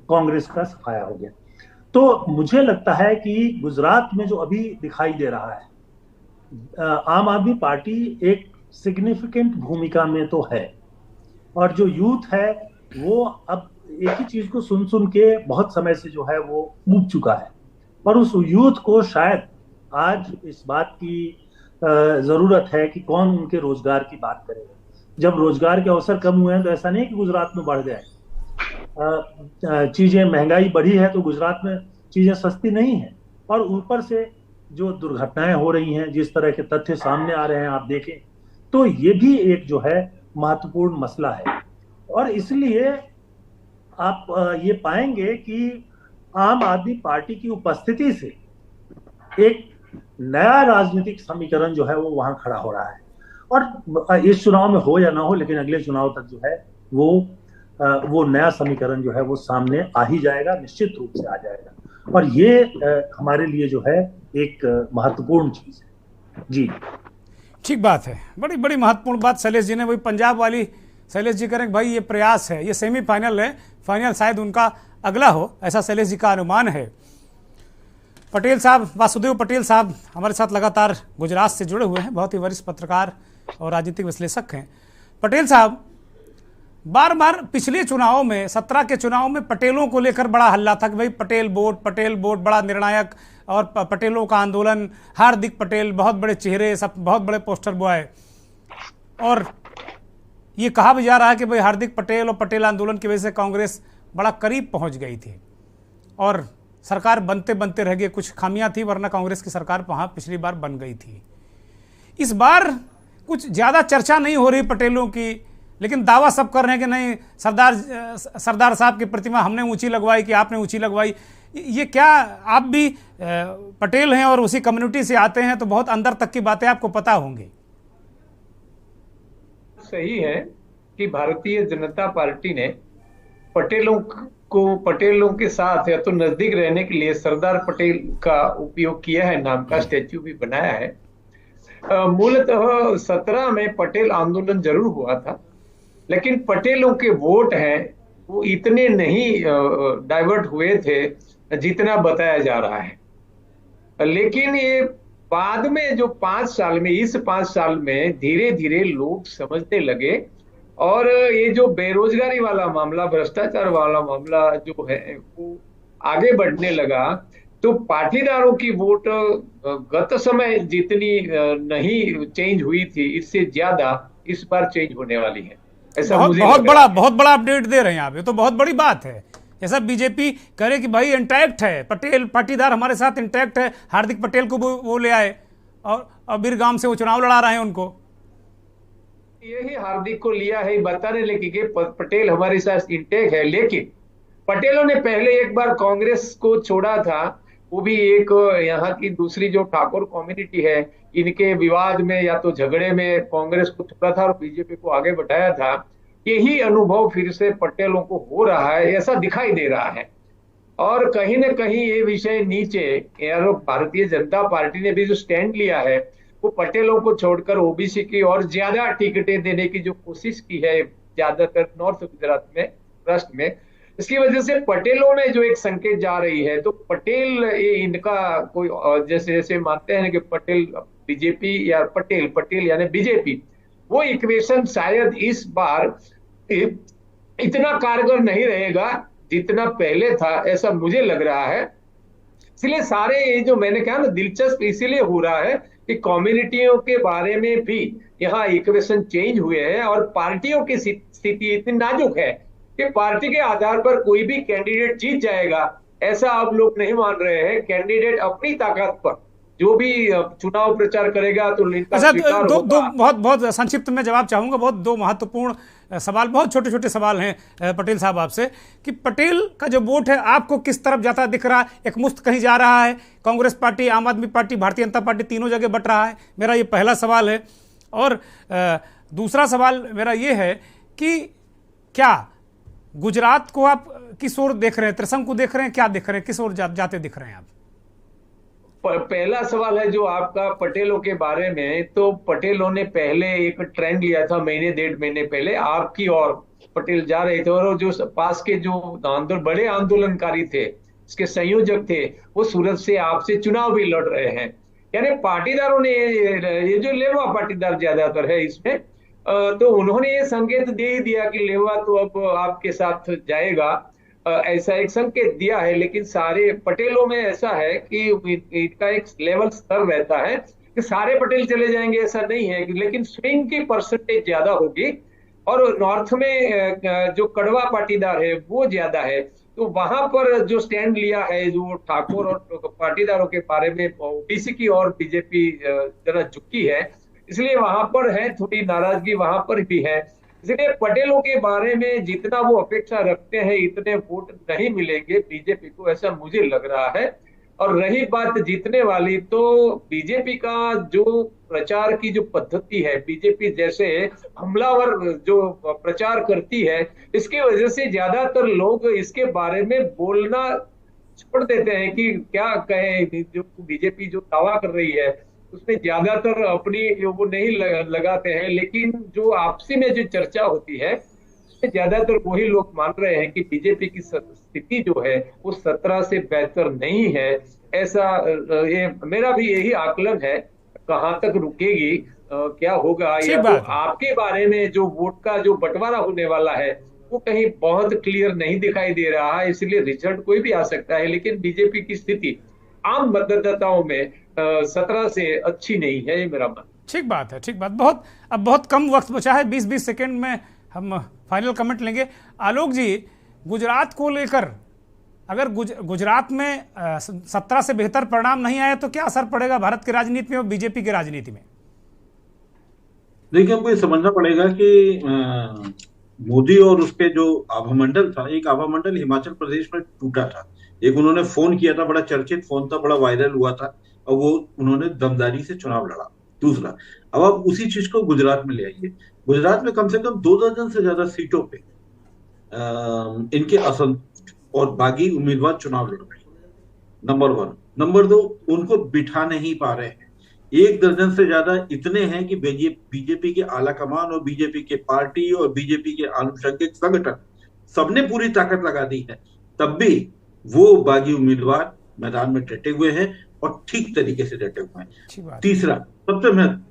Speaker 6: कांग्रेस का सफाया हो गया। तो मुझे लगता है कि गुजरात में जो अभी दिखाई दे रहा है, आम आदमी पार्टी एक सिग्निफिकेंट भूमिका में तो है और जो यूथ है वो अब एक ही चीज को सुन सुन के बहुत समय से जो है वो ऊब चुका है और उस यूथ को शायद आज इस बात की जरूरत है कि कौन उनके रोजगार की बात करेगा। जब रोजगार के अवसर कम हुए हैं तो ऐसा नहीं कि गुजरात में बढ़ गए, चीजें महंगाई बढ़ी है तो गुजरात में चीजें सस्ती नहीं है और ऊपर से जो दुर्घटनाएं हो रही हैं, जिस तरह के तथ्य सामने आ रहे हैं आप देखें, तो ये भी एक जो है महत्वपूर्ण मसला है और इसलिए आप ये पाएंगे कि आम आदमी पार्टी की उपस्थिति से एक नया राजनीतिक समीकरण जो है वो वहां खड़ा हो रहा है और इस चुनाव में हो या ना हो, लेकिन अगले चुनाव तक जो है वो नया समीकरण जो है वो सामने आ ही जाएगा, निश्चित रूप से आ जाएगा और ये हमारे लिए जो है एक महत्वपूर्ण चीज है। जी
Speaker 1: ठीक बात है, बड़ी बड़ी महत्वपूर्ण बात शैलेश जी ने, वही पंजाब वाली शैलेश जी करें भाई ये प्रयास है, ये सेमीफाइनल है, फाइनल शायद उनका अगला हो, ऐसा शैलेश जी का अनुमान है। पटेल साहब, वासुदेव पटेल साहब हमारे साथ लगातार गुजरात से जुड़े हुए हैं, बहुत ही वरिष्ठ पत्रकार और राजनीतिक विश्लेषक हैं। पटेल साहब, बार बार पिछले चुनावों में 17 के चुनाव में पटेलों को लेकर बड़ा हल्ला था कि भाई पटेल वोट बड़ा निर्णायक और पटेलों का आंदोलन, हार्दिक पटेल बहुत बड़े चेहरे, सब बहुत बड़े पोस्टर बॉय, और ये कहा भी जा रहा है कि भाई हार्दिक पटेल और पटेल आंदोलन की वजह से कांग्रेस बड़ा करीब पहुंच गई थी और सरकार बनते बनते रह गई, कुछ खामियां थी वरना कांग्रेस की सरकार वहां पिछली बार बन गई थी। इस बार कुछ ज़्यादा चर्चा नहीं हो रही पटेलों की, लेकिन दावा सब कर रहे हैं कि नहीं, सरदार साहब की प्रतिमा हमने ऊंची लगवाई कि आपने ऊंची लगवाई। ये क्या आप भी पटेल हैं और उसी कम्युनिटी से आते हैं तो बहुत अंदर तक की बातें आपको पता होंगी।
Speaker 7: सही है कि भारतीय जनता पार्टी ने पटेलों के साथ या तो नजदीक रहने के लिए सरदार पटेल का उपयोग किया है, नाम का स्टैच्यू भी बनाया है। मूलतः 17 में पटेल आंदोलन जरूर हुआ था, लेकिन पटेलों के वोट हैं वो इतने नहीं डाइवर्ट हुए थे जितना बताया जा रहा है। लेकिन ये बाद में जो 5 साल में, इस 5 साल में धीरे धीरे लोग समझने लगे और ये जो बेरोजगारी वाला मामला, भ्रष्टाचार वाला मामला जो है वो आगे बढ़ने लगा, तो पाटीदारों की वोट गत समय जितनी नहीं चेंज हुई थी, इससे ज्यादा इस बार चेंज होने वाली है। ऐसा बहुत
Speaker 1: बड़ा अपडेट दे रहे हैं आप, ये तो बहुत बड़ी बात है। जैसा बीजेपी करे कि भाई इंटैक्ट है, पटेल पाटीदार हमारे साथ इंटैक्ट है, हार्दिक पटेल को वो ले आए और बीरगाम से वो चुनाव लड़ा रहे हैं, उनको
Speaker 7: यही हार्दिक को लिया है बताने लगे कि पटेल हमारे साथ इंटैक्ट है। लेकिन पटेलों ने पहले एक बार कांग्रेस को छोड़ा था, वो भी एक यहाँ की दूसरी जो ठाकुर कम्युनिटी है, इनके विवाद में या तो झगड़े में कांग्रेस को छोड़ा था और बीजेपी को आगे बढ़ाया था। यही अनुभव फिर से पटेलों को हो रहा है, ऐसा दिखाई दे रहा है। और कहीं ना कहीं ये विषय नीचे यार भारतीय जनता पार्टी ने भी जो स्टैंड लिया है वो पटेलों को छोड़कर ओबीसी की और ज्यादा टिकटें देने की जो कोशिश की है ज्यादातर नॉर्थ गुजरात में, ट्रस्ट में, इसकी वजह से पटेलों में जो एक संकेत जा रही है, तो पटेल इनका कोई जैसे जैसे मानते हैं कि पटेल बीजेपी या पटेल यानी बीजेपी, वो इक्वेशन शायद इस बार इतना कारगर नहीं रहेगा जितना पहले था, ऐसा मुझे लग रहा है। इसलिए सारे ये जो मैंने कहा ना दिलचस्प इसीलिए हो रहा है कि कम्युनिटियों के बारे में भी यहाँ इक्वेशन चेंज हुए हैं और पार्टियों की स्थिति इतनी नाजुक है कि पार्टी के आधार पर कोई भी कैंडिडेट जीत जाएगा, ऐसा अब लोग नहीं मान रहे हैं। कैंडिडेट अपनी ताकत पर जो भी चुनाव प्रचार करेगा तो
Speaker 1: अच्छा, दो बहुत संक्षिप्त में जवाब चाहूंगा। बहुत दो महत्वपूर्ण सवाल, बहुत छोटे छोटे सवाल हैं पटेल साहब आपसे, कि पटेल का जो वोट है आपको किस तरफ जाता दिख रहा है? एक मुश्त कहीं जा रहा है, कांग्रेस पार्टी, आम आदमी पार्टी, भारतीय जनता पार्टी, तीनों जगह बट रहा है? मेरा ये पहला सवाल है। और दूसरा सवाल मेरा ये है कि क्या गुजरात को आप किस ओर देख रहे हैं, त्रिशंकु देख रहे हैं, क्या देख रहे हैं, किस ओर जाते दिख रहे हैं आप?
Speaker 7: पहला सवाल है जो आपका पटेलों के बारे में, तो पटेलों ने पहले एक ट्रेंड लिया था महीने 1.5 महीने पहले आपकी ओर पटेल जा रहे थे, और जो पास के जो बड़े आंदोलनकारी थे, इसके संयोजक थे, वो सूरत से आपसे चुनाव भी लड़ रहे हैं। यानी पाटीदारों ने, ये जो लेवा पाटीदार ज्यादातर है इसमें, तो उन्होंने ये संकेत दे ही दिया कि लेवा तो अब आपके साथ जाएगा, ऐसा एक संकेत दिया है। लेकिन सारे पटेलों में ऐसा है कि इनका एक लेवल स्तर रहता है कि सारे पटेल चले जाएंगे, ऐसा नहीं है, लेकिन स्विंग की परसेंटेज ज्यादा होगी। और नॉर्थ में जो कड़वा पाटीदार है वो ज्यादा है, तो वहां पर जो स्टैंड लिया है, जो ठाकुर और पाटीदारों के बारे में ओबीसी की और बीजेपी जरा झुकी है, इसलिए वहां पर है थोड़ी नाराजगी, वहां पर भी है। इसलिए पटेलों के बारे में जितना वो अपेक्षा रखते हैं इतने वोट नहीं मिलेंगे बीजेपी को, ऐसा मुझे लग रहा है। और रही बात जीतने वाली, तो बीजेपी का जो प्रचार की जो पद्धति है, बीजेपी जैसे हमलावर जो प्रचार करती है, इसकी वजह से ज्यादातर लोग इसके बारे में बोलना छोड़ देते हैं कि क्या कहें। जो बीजेपी जो दावा कर रही है उसमें ज्यादातर अपनी वो नहीं लगाते हैं, लेकिन जो आपसी में जो चर्चा होती है उसमें ज्यादातर वही लोग मान रहे हैं कि बीजेपी की स्थिति जो है वो 17 से बेहतर नहीं है। ऐसा ये मेरा भी यही आकलन है। कहां तक रुकेगी, क्या होगा, या तो आपके बारे में जो वोट का जो बंटवारा होने वाला है वो कहीं बहुत क्लियर नहीं दिखाई दे रहा है, इसलिए रिजल्ट कोई भी आ सकता है। लेकिन बीजेपी की स्थिति आम मतदाताओं में 17 से अच्छी नहीं है, ये मेरा मानना।
Speaker 1: ठीक बात है, ठीक बात। अब बहुत कम वक्त बचा है, 20-20 सेकेंड में हम फाइनल कमेंट लेंगे। आलोक जी, गुजरात को लेकर अगर गुजरात में 17 से बेहतर परिणाम नहीं आया तो क्या असर पड़ेगा भारत की राजनीति में और बीजेपी की राजनीति में?
Speaker 11: देखिए, हमको ये समझना पड़ेगा कि मोदी और उसके जो आभामंडल था, एक आभामंडल हिमाचल प्रदेश में टूटा था। एक उन्होंने फोन किया था, बड़ा चर्चित फोन था, बड़ा वायरल हुआ था, और वो उन्होंने दमदारी से चुनाव लड़ा। दूसरा, अब आप उसी चीज को गुजरात में ले आइए। गुजरात में कम से कम 2 दर्जन से ज्यादा सीटों पे इनके असंतुष्ट और बागी उम्मीदवार चुनाव लड़ रहे हैं, नंबर 1। नंबर 2, उनको बिठा नहीं पा रहे हैं। 1 दर्जन से ज्यादा इतने हैं कि बीजेपी के आला कमान और बीजेपी के पार्टी और बीजेपी के आनुषंगिक संगठन सबने पूरी ताकत लगा दी है, तब भी वो बागी उम्मीदवार मैदान में डटे हुए हैं और ठीक तरीके से डटे हुए हैं। तीसरा, सबसे महत्व,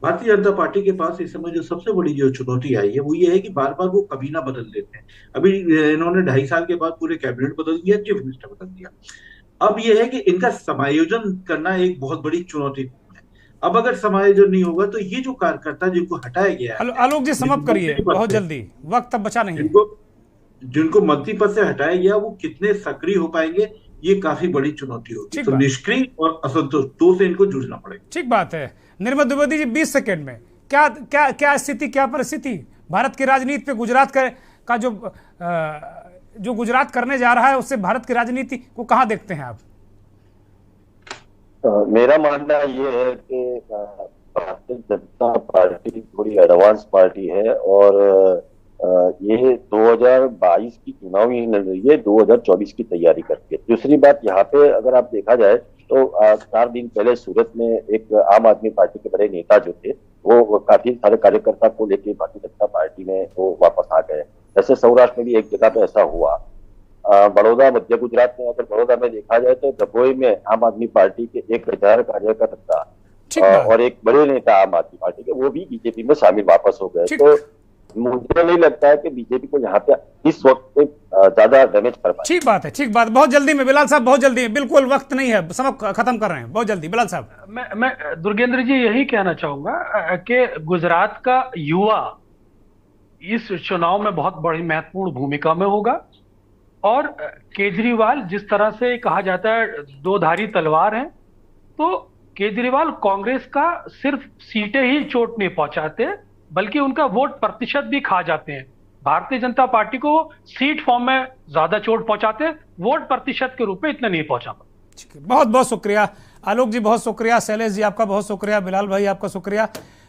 Speaker 11: भारतीय जनता पार्टी के पास इस समय जो सबसे बड़ी जो चुनौती आई है वो ये है कि बार बार वो कबीना बदल देते हैं। अभी इन्होंने 2.5 साल के बाद पूरे कैबिनेट बदल दिया, चीफ मिनिस्टर बदल दिया। अब ये है कि इनका समायोजन करना एक बहुत बड़ी चुनौती है। अब अगर समायोजन नहीं होगा तो ये जो कार्यकर्ता जिनको हटाया गया है,
Speaker 1: आलोक जी समाप्त करिए बहुत जल्दी, वक्त अब बचा नहीं।
Speaker 11: जिनको मंत्री पद से हटाया गया वो कितने सक्रिय हो पाएंगे, ये काफी बड़ी चुनौती होगी। तो निष्क्रिय और असंतोष 2 से इनको जूझना पड़ेगा।
Speaker 1: ठीक बात है। निर्मल द्विवेदी जी, 20 सेकेंड में क्या स्थिति, क्या परिस्थिति भारत की राजनीति पे गुजरात का जो गुजरात करने जा रहा है उससे भारत की राजनीति को कहां देखते हैं आप?
Speaker 12: मेरा मानना ये है कि भारतीय जनता पार्टी थोड़ी एडवांस पार्टी है और ये 2022 की चुनाव ही लड़ रही है, 2024 की तैयारी करके। दूसरी बात, यहाँ पे अगर आप देखा जाए तो 4 दिन पहले सूरत में एक आम आदमी पार्टी के बड़े नेता जो थे वो काफी सारे कार्यकर्ता को लेके भारतीय जनता पार्टी में वो वापस आ गए। जैसे सौराष्ट्र में भी एक जगह पे ऐसा हुआ। बड़ौदा, मध्य गुजरात में अगर बड़ौदा में देखा जाए तो दभोई में आम आदमी पार्टी के 1000 कार्यकर्ता और एक बड़े नेता आम आदमी पार्टी के वो भी बीजेपी में शामिल वापस हो गए। तो मुझे नहीं लगता है कि बीजेपी को यहाँ पे इस वक्त ज्यादा डैमेज कर पाए।
Speaker 1: ठीक बात है, ठीक बात। बहुत जल्दी में बिलाल साहब, बहुत जल्दी में, बिल्कुल वक्त नहीं है, सब खत्म कर रहे हैं, बहुत जल्दी बिलाल साहब।
Speaker 13: मैं दुर्गेंद्र जी यही कहना चाहूंगा कि गुजरात का युवा इस चुनाव में बहुत बड़ी महत्वपूर्ण भूमिका में होगा और केजरीवाल, जिस तरह से कहा जाता है 2 धारी तलवार है, तो केजरीवाल कांग्रेस का सिर्फ सीटें ही चोट नहीं पहुंचाते बल्कि उनका वोट प्रतिशत भी खा जाते हैं। भारतीय जनता पार्टी को सीट फॉर्म में ज्यादा चोट पहुंचाते, वोट प्रतिशत के रूप में इतना नहीं पहुंचा पाते।
Speaker 1: बहुत बहुत शुक्रिया आलोक जी, बहुत शुक्रिया शैलेश जी, आपका बहुत शुक्रिया, बिलाल भाई आपका शुक्रिया।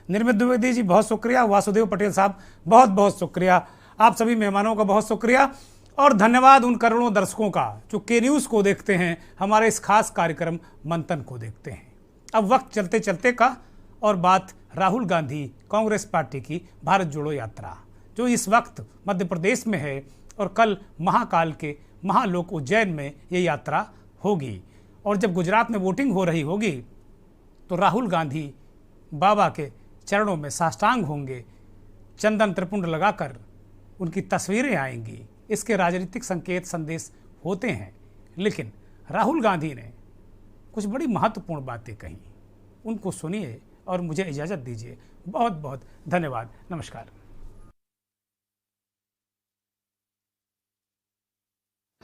Speaker 1: निर्मित द्विवेदी जी बहुत शुक्रिया, वासुदेव पटेल साहब बहुत बहुत शुक्रिया, आप सभी मेहमानों का बहुत शुक्रिया और धन्यवाद उन करोड़ों दर्शकों का जो के न्यूज़ को देखते हैं, हमारे इस खास कार्यक्रम मंथन को देखते हैं। अब वक्त चलते चलते का और बात राहुल गांधी कांग्रेस पार्टी की भारत जोड़ो यात्रा जो इस वक्त मध्य प्रदेश में है और कल महाकाल के महालोक उज्जैन में ये यात्रा होगी। और जब गुजरात में वोटिंग हो रही होगी तो राहुल गांधी बाबा के चरणों में साष्टांग होंगे, चंदन त्रिपुंड लगाकर उनकी तस्वीरें आएंगी। इसके राजनीतिक संकेत संदेश होते हैं, लेकिन राहुल गांधी ने कुछ बड़ी महत्वपूर्ण बातें कही, उनको सुनिए और मुझे इजाज़त दीजिए। बहुत बहुत धन्यवाद, नमस्कार।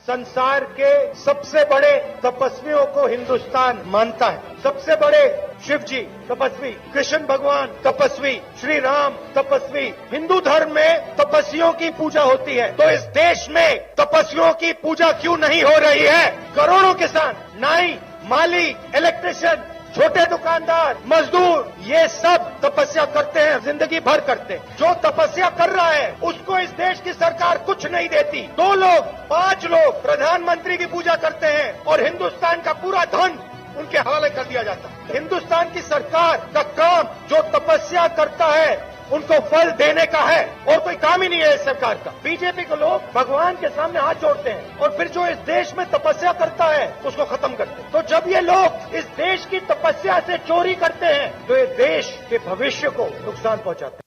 Speaker 14: संसार के सबसे बड़े तपस्वियों को हिंदुस्तान मानता है। सबसे बड़े शिव जी तपस्वी, कृष्ण भगवान तपस्वी, श्री राम तपस्वी। हिंदू धर्म में तपस्वियों की पूजा होती है, तो इस देश में तपस्वियों की पूजा क्यों नहीं हो रही है? करोड़ों किसान, नाई, माली, इलेक्ट्रिशियन, छोटे दुकानदार, मजदूर, ये सब तपस्या करते हैं, जिंदगी भर करते हैं। जो तपस्या कर रहा है उसको इस देश की सरकार कुछ नहीं देती। 2 लोग, 5 लोग प्रधानमंत्री की पूजा करते हैं और हिंदुस्तान का पूरा धन उनके हवाले कर दिया जाता है। हिंदुस्तान की सरकार का काम जो तपस्या करता है उनको फल देने का है और कोई काम ही नहीं है इस सरकार का। बीजेपी के लोग भगवान के सामने हाथ जोड़ते हैं और फिर जो इस देश में तपस्या करता है उसको खत्म करते हैं। तो जब ये लोग इस देश की तपस्या से चोरी करते हैं तो ये देश के भविष्य को नुकसान पहुंचाते हैं।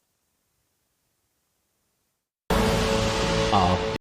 Speaker 15: आप